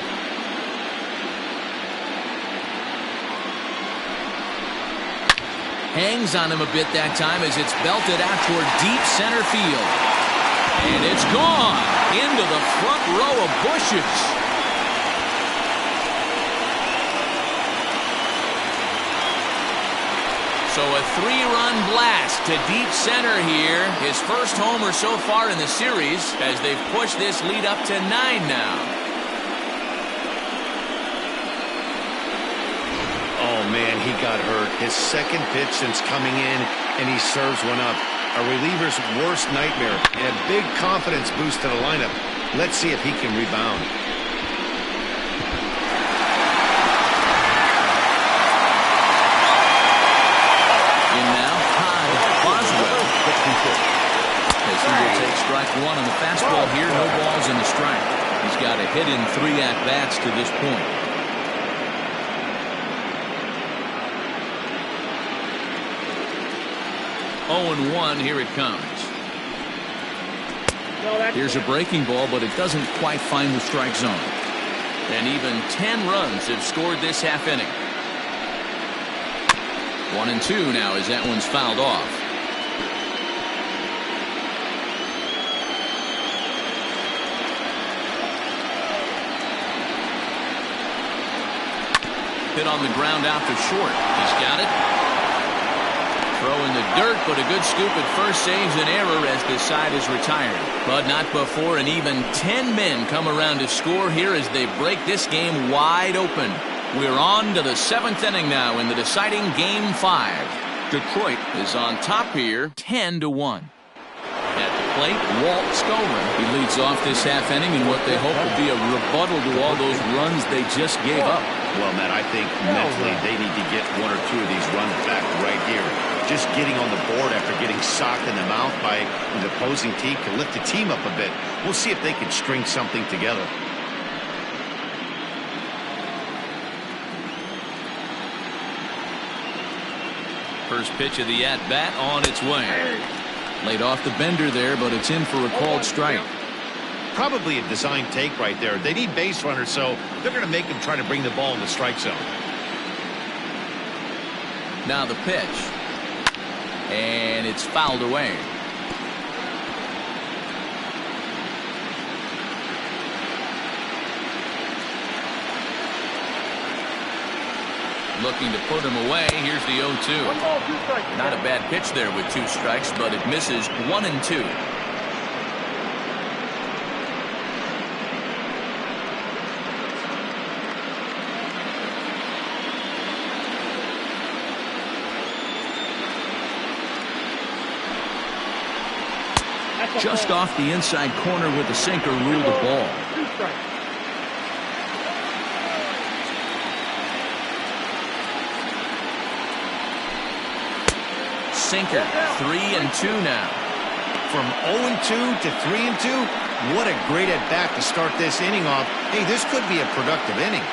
Hangs on him a bit that time as it's belted out toward deep center field. And it's gone into the front row of bushes. So a 3-run blast to deep center here. His first homer so far in the series as they've pushed this lead up to 9 now. Oh, man, he got hurt. His second pitch since coming in, and he serves one up. A reliever's worst nightmare and a big confidence boost to the lineup. Let's see if he can rebound. As he will take strike 1 on the fastball here, no balls in the strike. He's got a hit in 3 at-bats to this point. Oh, 1, here it comes. Here's a breaking ball, but it doesn't quite find the strike zone. And even 10 runs have scored this half inning. 1-2 now as that one's fouled off. Hit on the ground out to short. He's got it. Throw in the dirt, but a good scoop at first saves an error as this side is retired. But not before an even 10 men come around to score here as they break this game wide open. We're on to the 7th inning now in the deciding Game 5. Detroit is on top here, 10-1. At the plate, Walt Skolin. He leads off this half inning in what they hope will be a rebuttal to all those runs they just gave up. Well, Matt, I think mentally they need to get 1 or 2 of these runs back right here. Just getting on the board after getting socked in the mouth by the opposing team can lift the team up a bit. We'll see if they can string something together. First pitch of the at-bat on its way. Laid off the bender there, but it's in for a called strike. Probably a design take right there. They need base runners, so they're going to make them try to bring the ball in the strike zone. Now the pitch. And it's fouled away. Looking to put him away. Here's the 0-2. Not a bad pitch there with 2 strikes, but it misses 1-2. Just off the inside corner with the sinker, ruled the ball. 2 strikes. Sinker, 3-2 now. From 0-2 to 3-2, what a great at-bat to start this inning off. Hey, this could be a productive inning.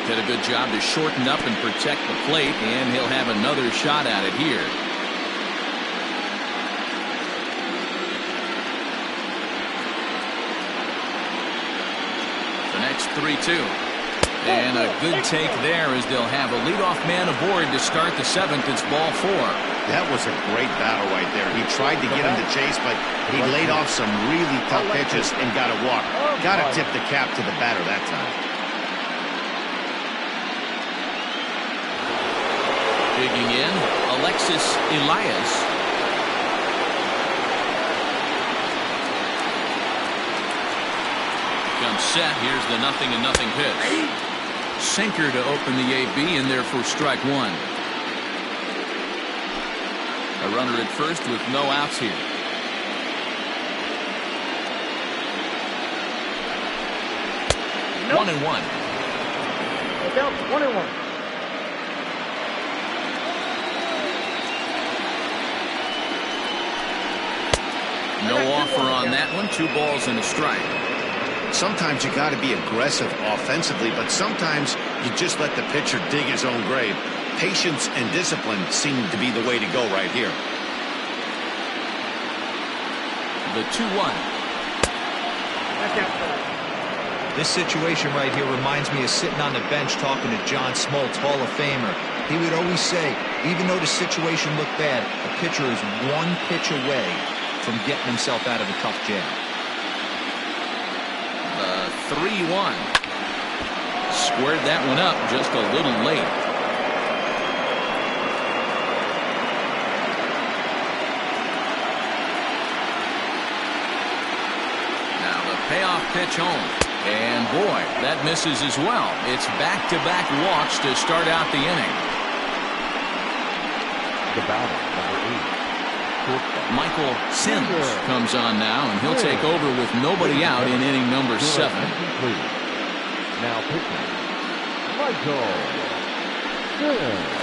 Did a good job to shorten up and protect the plate, and he'll have another shot at it here. The next 3-2. And a good take there as they'll have a leadoff man aboard to start the 7th. It's ball 4. That was a great battle right there. He tried to get him to chase, but he laid off some really tough pitches and got a walk. Got to tip the cap to the batter that time. Digging in, Alexis Elias. Comes set. Here's the 0-0 pitch. Sinker to open the AB, in there for strike 1. A runner at first with no outs here. Nope. 1-1. Look out, 1-1. No offer on that one. 2 balls and a strike. Sometimes you got to be aggressive offensively, but sometimes you just let the pitcher dig his own grave. Patience and discipline seem to be the way to go right here. The 2-1. That's outside. This situation right here reminds me of sitting on the bench talking to John Smoltz, Hall of Famer. He would always say, even though the situation looked bad, a pitcher is 1 pitch away from getting himself out of a tough jam. 3-1. Squared that one up just a little late. Now the payoff pitch home. And boy, that misses as well. It's back-to-back walks to start out the inning. The batter, number 8. Michael Sims comes on now, and he'll take over with nobody out in inning number 7. Now pitching, Michael Sims.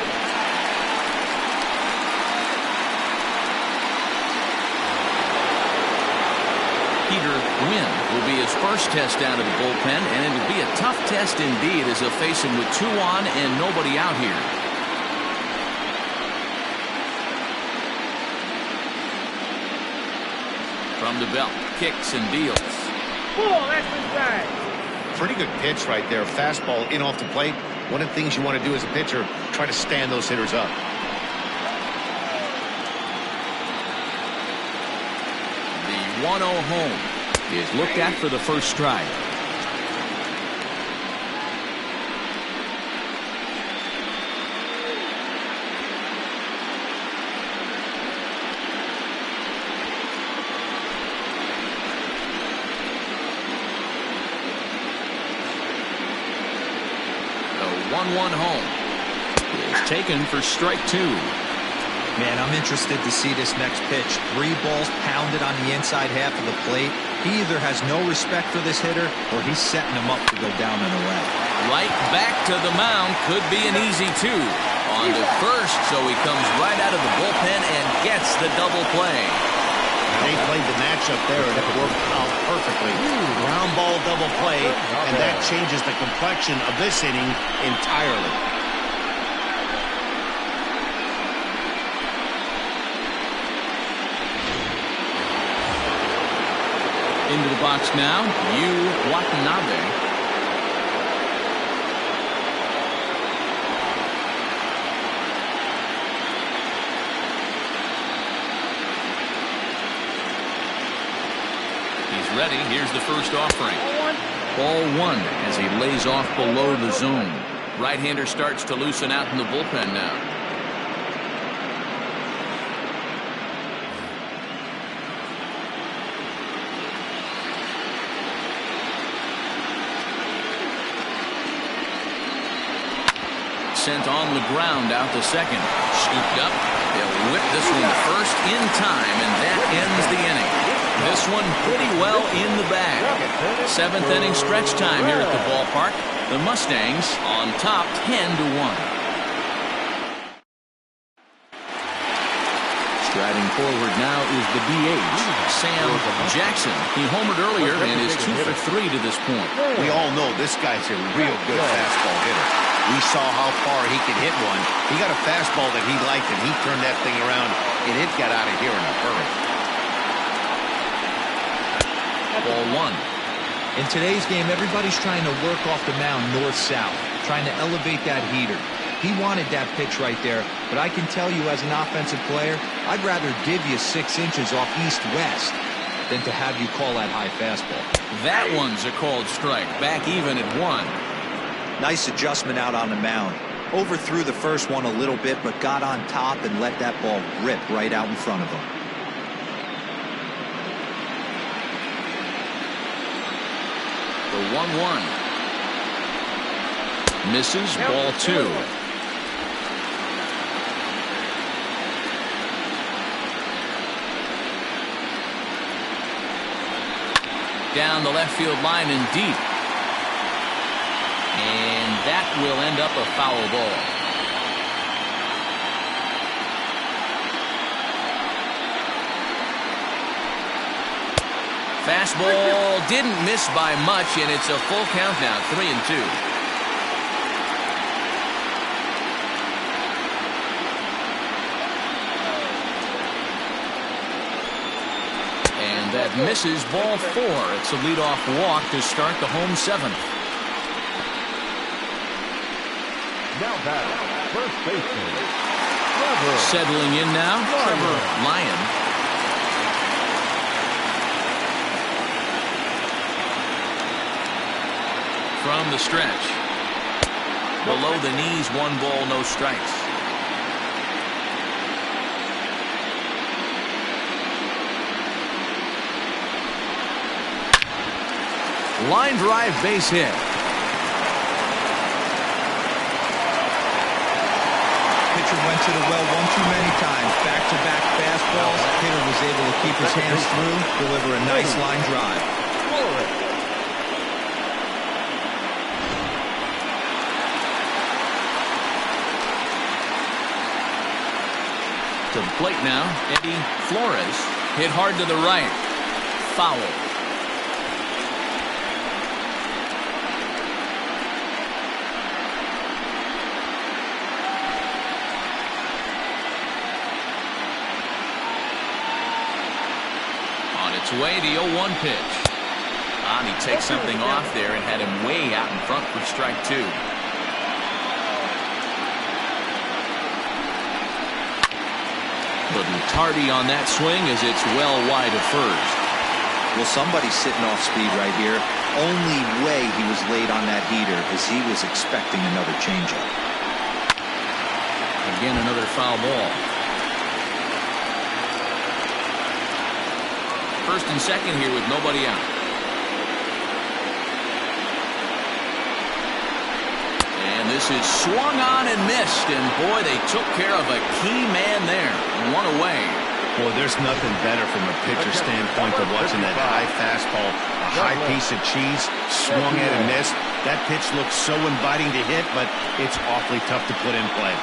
Peter Wynn will be his first test out of the bullpen, and it'll be a tough test indeed as they'll face him with 2 on and nobody out here. From the belt, kicks and deals. That's inside. Pretty good pitch right there. Fastball in off the plate. One of the things you want to do as a pitcher, try to stand those hitters up. The 1-0 home is looked at for the first strike. The 1-1 home is taken for strike 2. Man, I'm interested to see this next pitch. 3 balls pounded on the inside half of the plate. He either has no respect for this hitter or he's setting him up to go down and away. Right back to the mound. Could be an easy 2. On to first, so he comes right out of the bullpen and gets the double play. They played the matchup there, and it worked out perfectly. Ground ball double play, and that changes the complexion of this inning entirely. Into the box now, Yu Watanabe. He's ready. Here's the first offering. Ball 1 as he lays off below the zone. Right-hander starts to loosen out in the bullpen now. sent on the ground out to second. Scooped up. They'll whip this one to first in time, and that ends the inning. This one pretty well in the bag. 7th inning stretch time here at the ballpark. The Mustangs on top 10-1. Striding forward now is the DH, Sam Jackson. He homered earlier and is 2 for 3 to this point. We all know this guy's a real good fastball hitter. We saw how far he could hit one. He got a fastball that he liked, and he turned that thing around, and it got out of here in a hurry. Ball 1. In today's game, everybody's trying to work off the mound north-south, trying to elevate that heater. He wanted that pitch right there, but I can tell you as an offensive player, I'd rather div you 6 inches off east-west than to have you call that high fastball. That one's a called strike. Back even at 1. Nice adjustment out on the mound. Overthrew the first one a little bit, but got on top and let that ball rip right out in front of him. The 1-1. Misses, ball 2. Down the left field line and deep. And that will end up a foul ball. Fastball didn't miss by much, and it's a full count now, 3-2. And that misses, ball 4. It's a leadoff walk to start the home 7th. Now batter, first baseman, Trevor. Settling in now, Trevor Lyon. From the stretch. Below the knees, 1 ball, no strikes. Line drive, base hit. Pitcher went to the well one too many times. Back-to-back fastballs. Hitter was able to keep his hands through, deliver a nice line drive. To the plate now, Eddie Flores. Hit hard to the right. Foul. On its way, the 0-1 pitch. He takes something off there and had him way out in front for strike 2. Little tardy on that swing as it's well wide of first. Well, somebody's sitting off speed right here. Only way he was late on that heater is he was expecting another changeup. Again, another foul ball. First and second here with nobody out. And this is swung on and missed, and boy, they took care of a key man there. 1 away. Boy, there's nothing better from a pitcher standpoint than watching that high fastball, a high piece of cheese, swung at and missed. That pitch looks so inviting to hit, but it's awfully tough to put in play.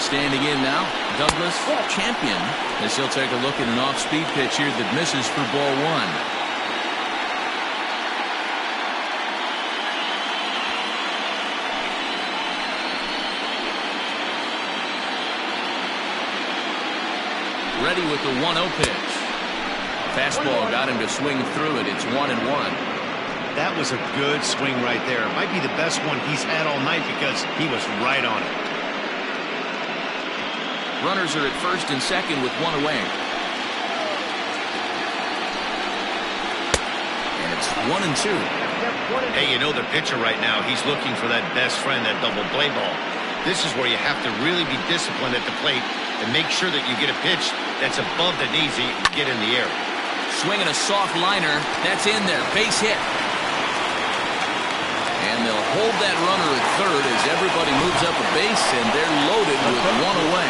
Standing in now, Douglas Champion, as he'll take a look at an off-speed pitch here that misses for ball 1. Ready with the 1-0 pitch. Fastball got him to swing through it. It's 1-1. That was a good swing right there. It might be the best one he's had all night because he was right on it. Runners are at first and second with 1 away. And it's 1-2. Hey, you know the pitcher right now, he's looking for that best friend, that double play ball. This is where you have to really be disciplined at the plate and make sure that you get a pitch that's above the knees so you can get in the air. Swinging a soft liner. That's in there. Base hit. And they'll hold that runner at third as everybody moves up a base, and they're loaded with one away.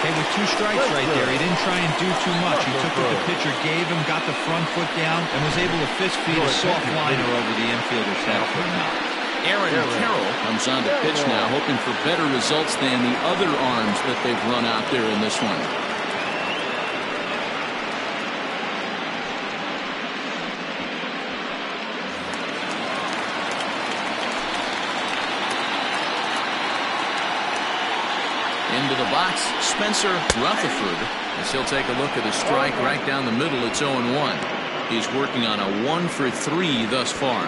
Hey, with 2 strikes right there, he didn't try and do too much. He took what the pitcher gave him, got the front foot down, and was able to fist feed a soft liner over the infielder's head for a knock. Aaron Carroll comes on to pitch now, hoping for better results than the other arms that they've run out there in this one. Into the box, Spencer Rutherford, as he'll take a look at a strike right down the middle. It's 0-1. He's working on a 1 for 3 thus far.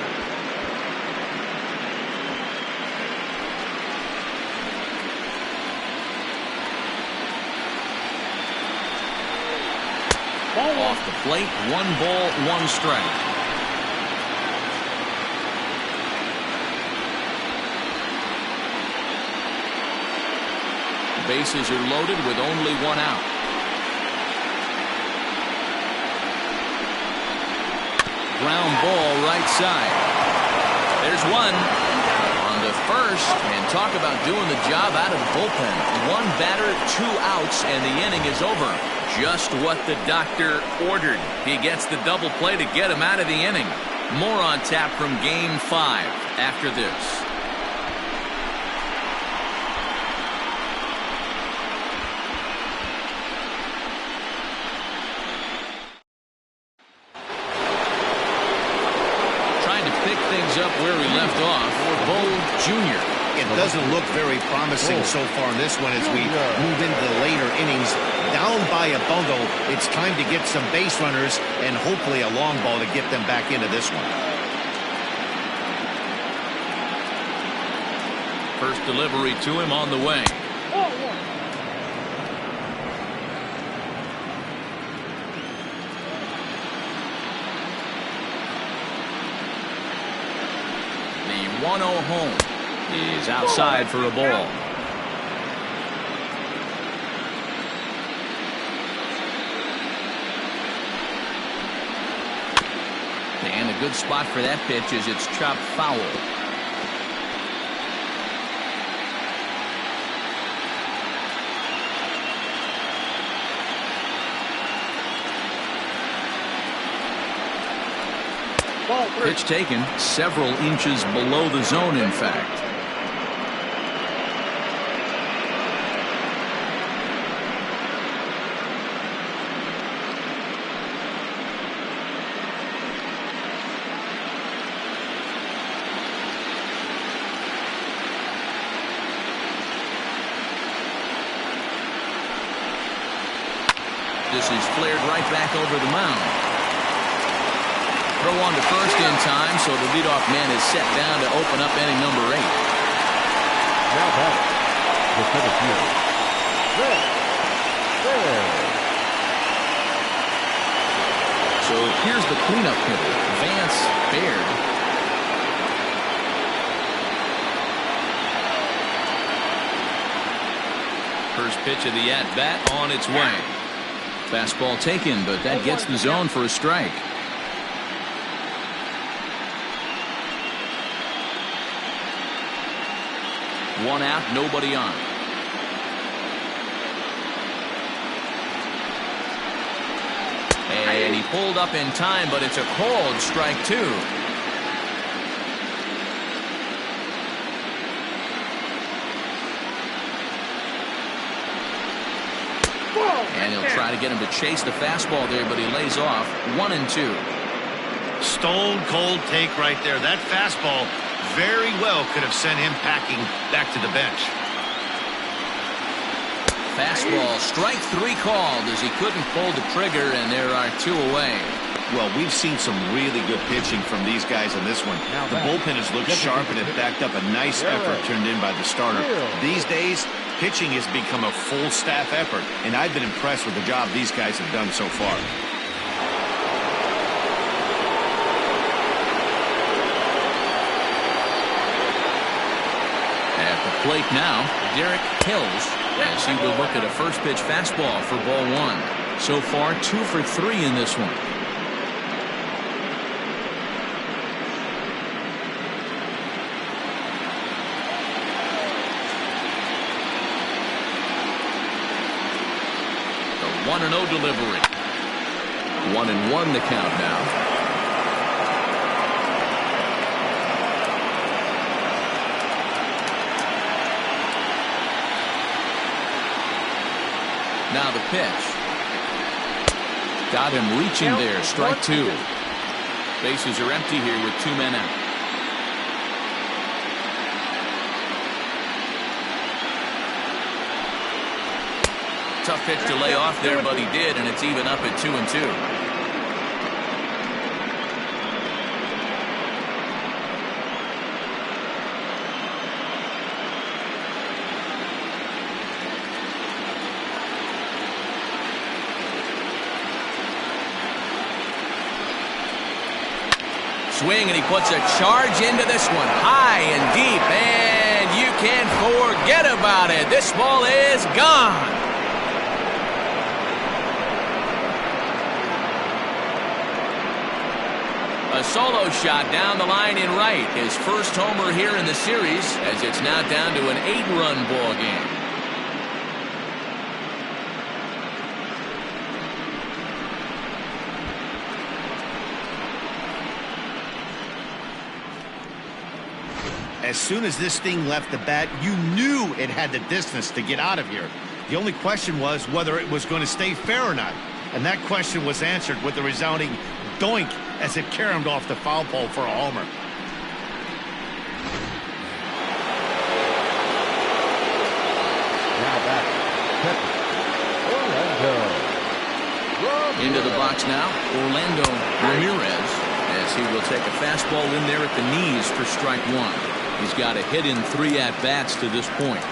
Off the plate, 1 ball, 1 strike. Bases are loaded with only 1 out. Ground ball right side. There's 1 on the first, and talk about doing the job out of the bullpen. 1 batter, 2 outs, and the inning is over. Just what the doctor ordered. He gets the double play to get him out of the inning. More on tap from Game 5 after this. Up where we left off for Bo Jr. It doesn't look very promising so far in this one as we move into the later innings. Down by a bundle, it's time to get some base runners and hopefully a long ball to get them back into this one. First delivery to him on the way. The 1-0 home is outside for a ball. And a good spot for that pitch as it's chopped foul. Pitch taken several inches below the zone, in fact. This is flared right back over the mound. Throw on to first in time, so the leadoff man is set down to open up inning number 8. Now back, the center field. So here's the cleanup hitter, Vance Baird. First pitch of the at-bat on its way. Fastball taken, but that gets the zone for a strike. One out, nobody on. And he pulled up in time, but it's a called strike 2. And he'll try to get him to chase the fastball there, but he lays off. 1-2. Stone cold take right there. That fastball very well could have sent him packing back to the bench. Fastball, strike 3 called as he couldn't pull the trigger, and there are 2 away. Well, we've seen some really good pitching from these guys in this one. The bullpen has looked sharp and it backed up a nice effort turned in by the starter. These days, pitching has become a full staff effort, and I've been impressed with the job these guys have done so far. At the plate now, Derek Hills, as he will look at a first pitch fastball for ball 1. So far, 2 for 3 in this one. 1-0 delivery. 1-1 the count now. Now the pitch. Got him reaching there. Strike 2. Bases are empty here with 2 men out. Tough pitch to lay off there, but he did, and it's even up at 2-2. Swing, and he puts a charge into this one, high and deep, and you can't forget about it. This ball is gone. A solo shot down the line in right. His first homer here in the series, as it's now down to an 8-run ball game. As soon as this thing left the bat, you knew it had the distance to get out of here. The only question was whether it was going to stay fair or not. And that question was answered with a resounding doink as it caromed off the foul pole for a homer. Now back. Orlando. Into the box now, Orlando Ramirez, as he will take a fastball in there at the knees for strike 1. He's got a hit in 3 at-bats to this point.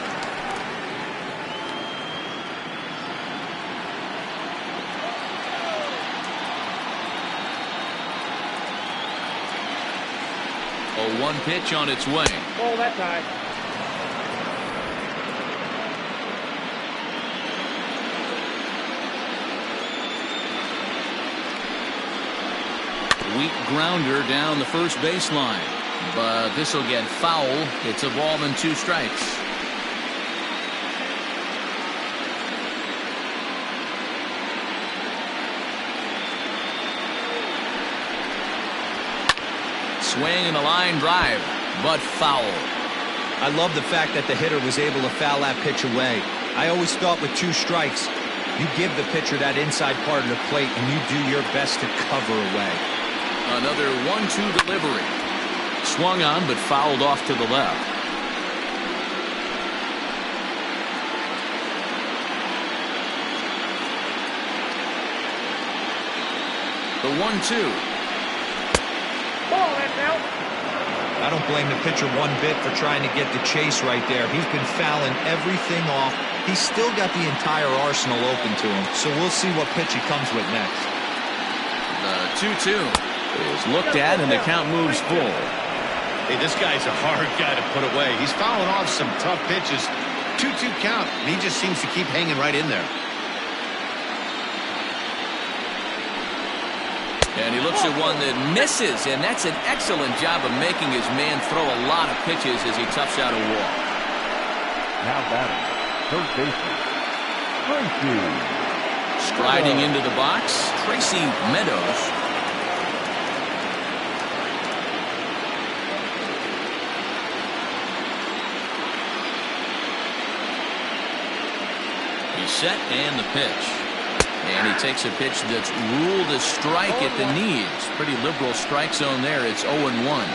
A 1 pitch on its way. Ball that time. Weak grounder down the first baseline. But this will get foul. It's a ball and 2 strikes. Swing and a line drive, but foul. I love the fact that the hitter was able to foul that pitch away. I always thought with 2 strikes, you give the pitcher that inside part of the plate and you do your best to cover away. Another 1-2 delivery. Swung on, but fouled off to the left. The 1-2. Ball that's out. I don't blame the pitcher one bit for trying to get the chase right there. He's been fouling everything off. He's still got the entire arsenal open to him, so we'll see what pitch he comes with next. The 2-2 is looked at, and the count moves full. Hey, this guy's a hard guy to put away. He's fouling off some tough pitches. 2-2 count, and he just seems to keep hanging right in there. And he looks at one that misses, and that's an excellent job of making his man throw a lot of pitches as he toughs out a walk. Now batting, third baseman, Tracy. Striding into the box, Tracy Meadows. He's set, and the pitch. And he takes a pitch that's ruled a strike at the knees. Pretty liberal strike zone there. It's 0-1.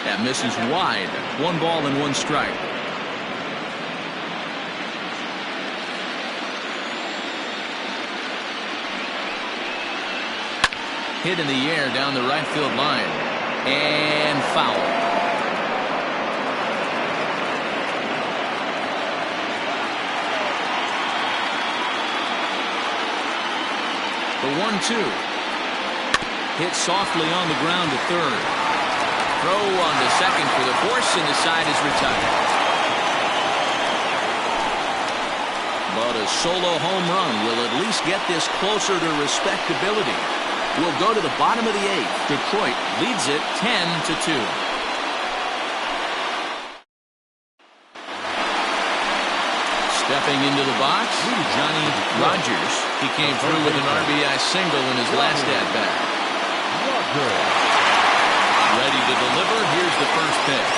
That misses wide. 1 ball and 1 strike. Hit in the air down the right field line. And foul. The 1-2. Hit softly on the ground to third. Throw on to second for the force, and the side is retired. But a solo home run will at least get this closer to respectability. We'll go to the bottom of the 8th. Detroit leads it 10-2. Stepping into the box, Johnny Rogers. He came through with an RBI single in his last at-bat. Ready to deliver. Here's the first pitch.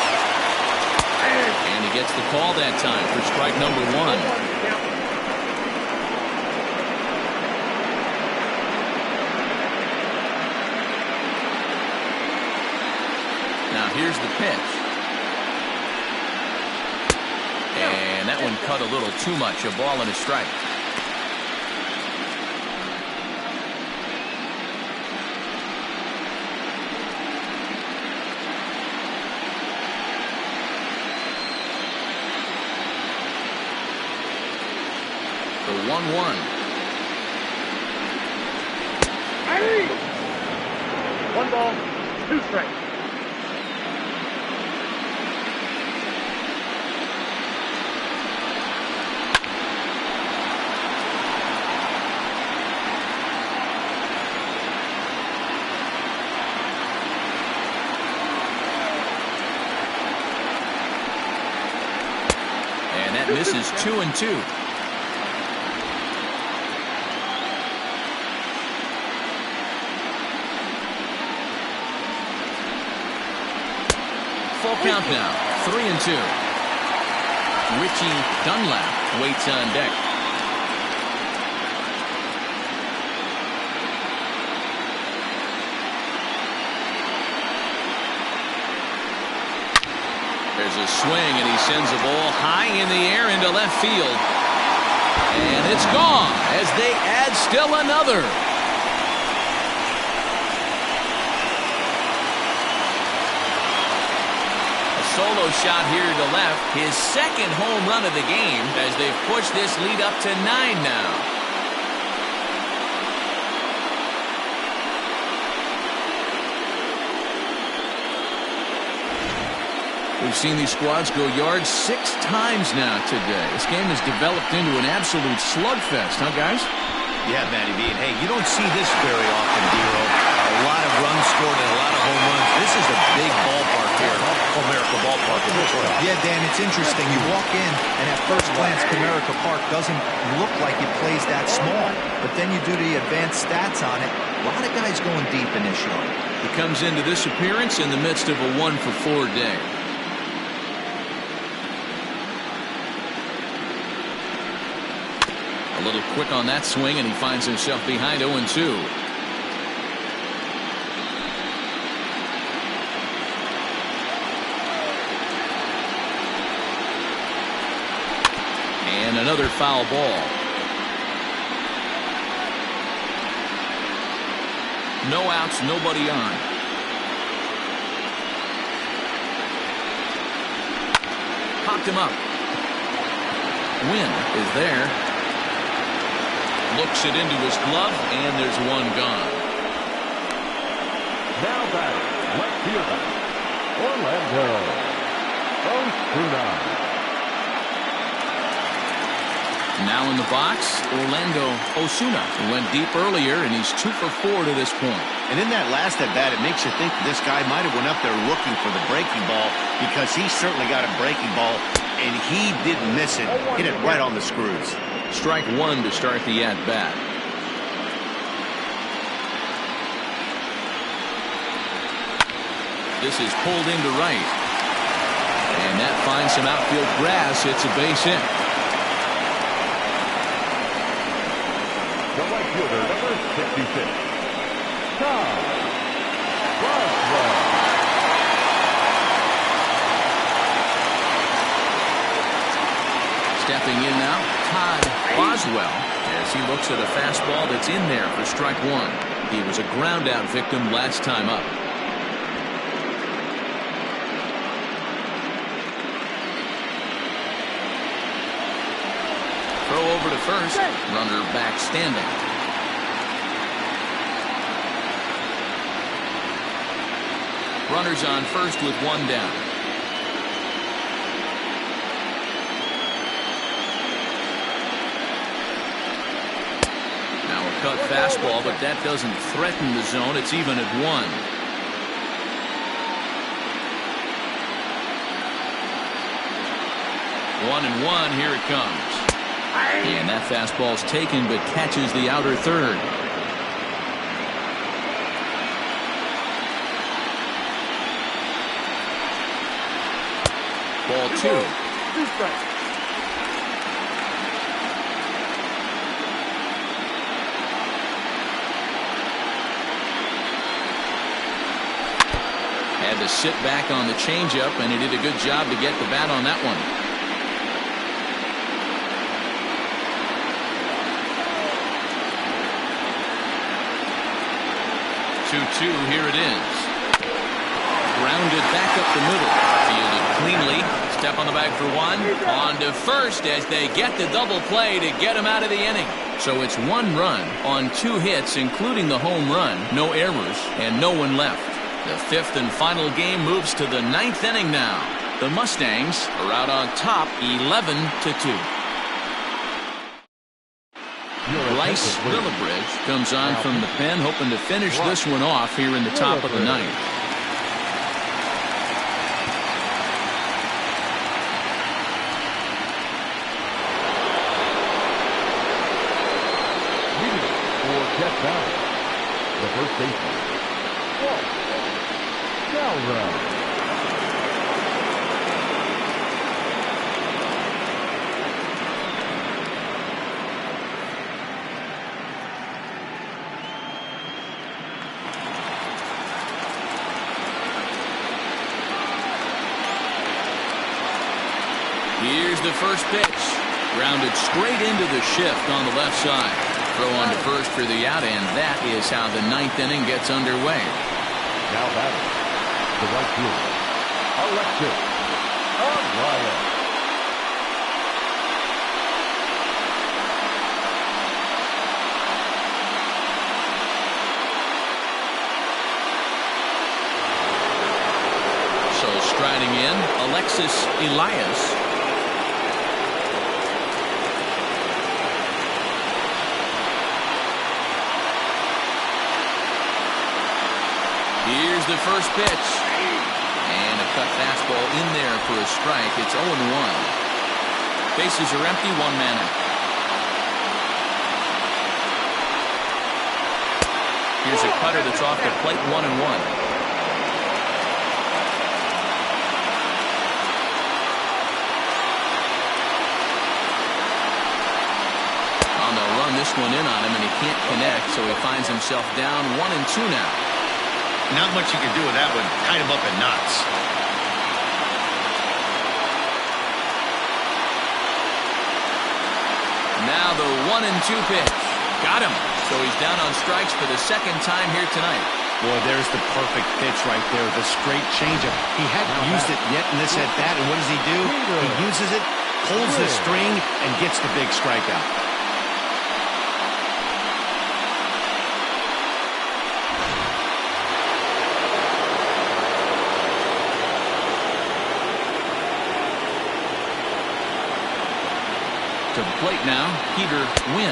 And he gets the call that time for strike number 1. Now here's the pitch. And that one cut a little too much. A ball and a strike. The 1-1. 1 ball, 2 strikes. And that misses 2-2. Full count now, 3-2. Richie Dunlap waits on deck. There's a swing, and he sends a ball high in the air into left field. And it's gone as they add still another. Solo shot here to left, his second home run of the game as they've pushed this lead up to 9 now. We've seen these squads go yards 6 times now today. This game has developed into an absolute slugfest, huh, guys? Yeah, Matty B. And hey, you don't see this very often, Dero. A lot of runs scored and a lot of home runs. This is a big ballpark here, Comerica Ballpark. Yeah, Dan, it's interesting. You walk in, and at first glance, Comerica Park doesn't look like it plays that small. But then you do the advanced stats on it. A lot of guys going deep in this yard. He comes into this appearance in the midst of a 1-for-4 day. A little quick on that swing, and he finds himself behind 0-2. And another foul ball. No outs, nobody on. Popped him up. Win is there. Looks it into his glove, and there's one gone. Now batting, left fielder, Orlando Osuna. Now in the box, Orlando Osuna. He went deep earlier, and he's 2-for-4 to this point. And in that last at bat, it makes you think this guy might have went up there looking for the breaking ball, because he certainly got a breaking ball, and he didn't miss it. Hit it right on the screws. Strike 1 to start the at-bat. This is pulled into right. And that finds some outfield grass. It's a base hit. The right fielder, number 66, Todd Boswell. Stepping in now, Todd Boswell, as he looks at a fastball that's in there for strike 1. He was a ground-out victim last time up. Throw over to first, runner back standing. Runners on first with 1 down. uppercut fastball, but that doesn't threaten the zone. It's even at 1. One and one, here it comes. And that fastball's taken, but catches the outer third. Ball 2. 2 strikes. Had to sit back on the changeup, and he did a good job to get the bat on that one. 2-2, here it is. Grounded back up the middle. Fielded cleanly. Step on the bag for 1. On to first as they get the double play to get him out of the inning. So it's 1 run on 2 hits, including the home run. No errors and no one left. The 5th and final game moves to the 9th inning now. The Mustangs are out on top 11-2. Bryce Willibridge comes on from the pen, hoping to finish this one off here in the top of the 9th. For Jeff Bell, the first baseman. Galra. Here's the first pitch. Grounded straight into the shift on the left side. Throw on to first for the out, and that is how the 9th inning gets underway. Now batting, the right fielder, Alexis Araya. So striding in, Alexis Elias. Here's the first pitch. And a cut fastball in there for a strike. It's 0-1. Bases are empty, 1 man out. Here's a cutter that's off the plate, 1-1. This one in on him, and he can't connect, so he finds himself down 1-2 now. Not much you can do with that one. Tied him up in knots. Now the 1-2 pitch. Got him. So he's down on strikes for the 2nd time here tonight. Boy, there's the perfect pitch right there. The straight changeup. He hadn't used it yet in this at-bat, and what does he do? He uses it, pulls the string, and gets the big strikeout. To the plate now, Peter Wynn.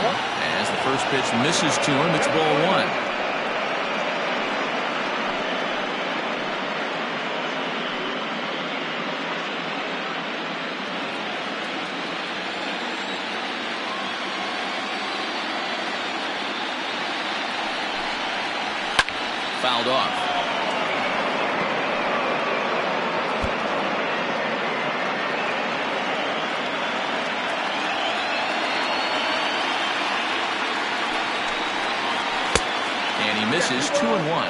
As the first pitch misses to him, it's ball 1. Fouled off. Misses 2-1.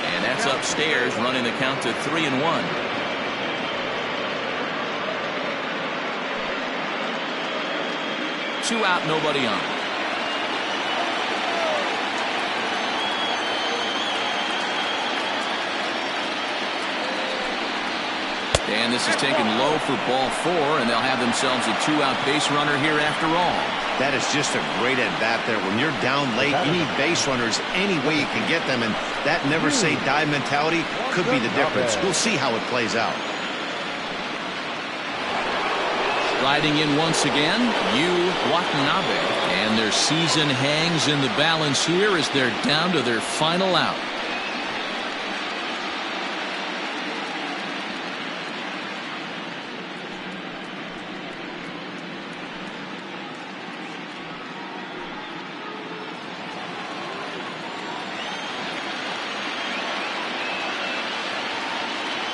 And that's upstairs, running the count to 3-1. Two out, nobody on. And this is taken low for ball 4, and they'll have themselves a 2-out base runner here after all. That is just a great at-bat there. When you're down late, you need base runners any way you can get them, and that never-say-die mentality could be the difference. We'll see how it plays out. Riding in once again, Yu Watanabe. And their season hangs in the balance here as they're down to their final out.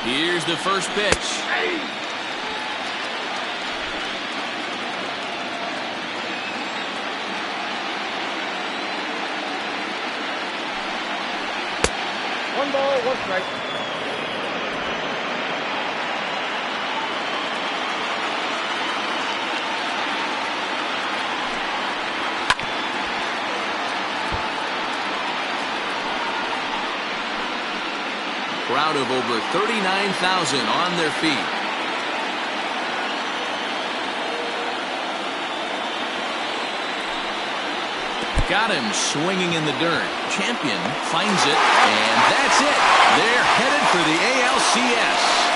Here's the first pitch. One ball, one strike. Crowd of over 39,000 on their feet. Got him swinging in the dirt. Champion finds it, and that's it. They're headed for the ALCS.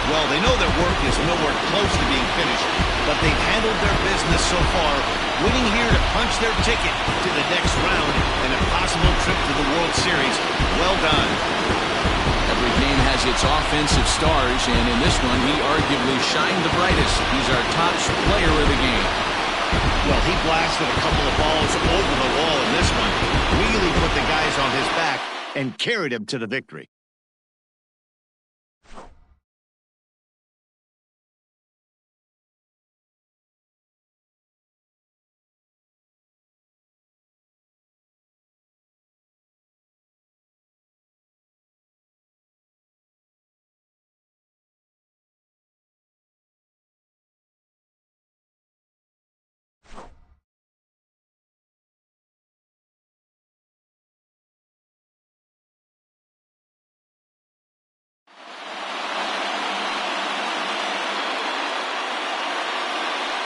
Well, they know their work is nowhere close to being finished, but they've handled their business so far, winning here to punch their ticket to the next round and a possible trip to the World Series. Well done. Every game has its offensive stars, and in this one, he arguably shined the brightest. He's our top player of the game. Well, he blasted a couple of balls over the wall in this one, really put the guys on his back and carried him to the victory.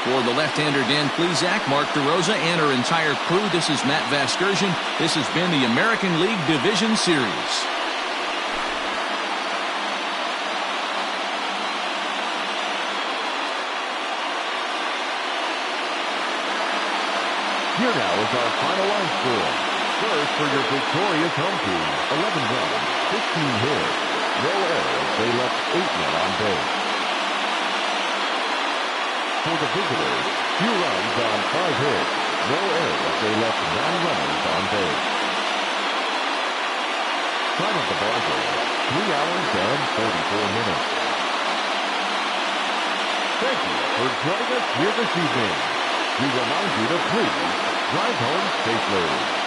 For the left-hander Dan Plesac, Mark DeRosa, and our entire crew, this is Matt Vasgersian. This has been the American League Division Series. Here now is our final line score. First for your victorious home team, 11 runs, 15 hits, no errors. They left 8 men on base. For the visitors, 2 runs on 5 hits, no errors. They left 9 runners on base. Time of the ball game, 3 hours and 44 minutes. Thank you for joining us here this evening. We remind you to please drive home safely.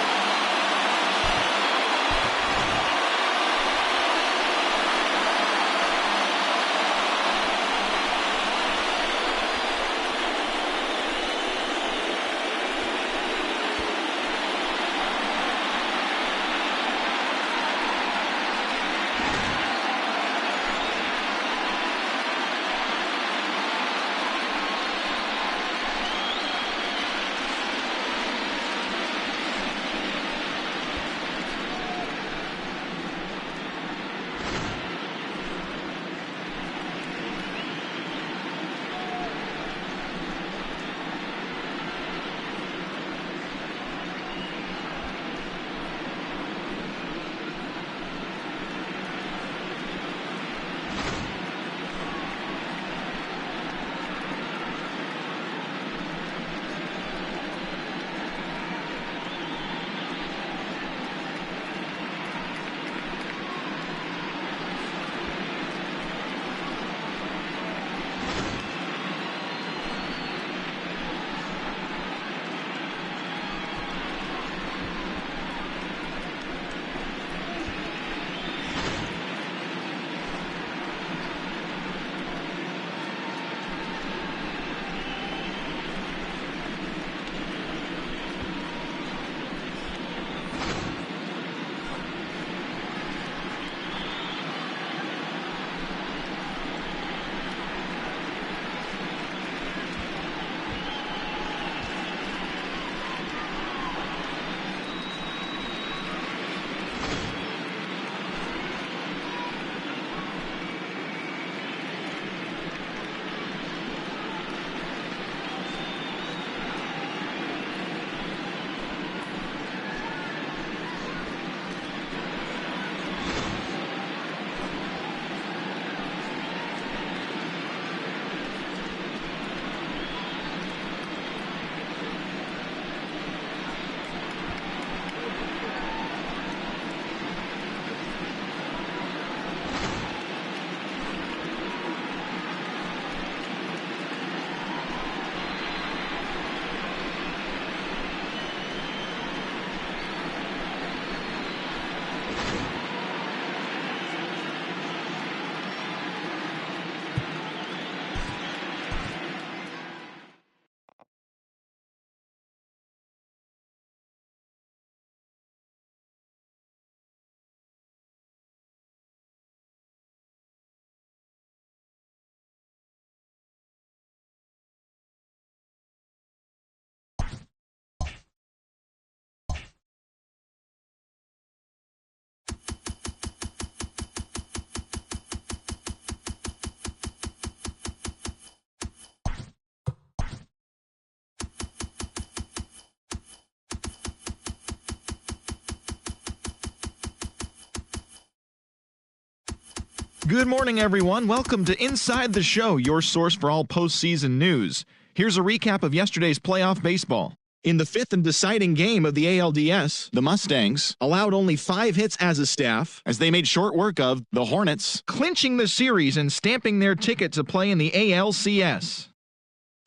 Good morning, everyone. Welcome to Inside the Show, your source for all postseason news. Here's a recap of yesterday's playoff baseball. In the fifth and deciding game of the ALDS, the Mustangs allowed only 5 hits as a staff as they made short work of the Hornets, clinching the series and stamping their ticket to play in the ALCS.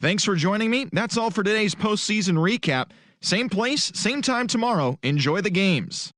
Thanks for joining me. That's all for today's postseason recap. Same place, same time tomorrow. Enjoy the games.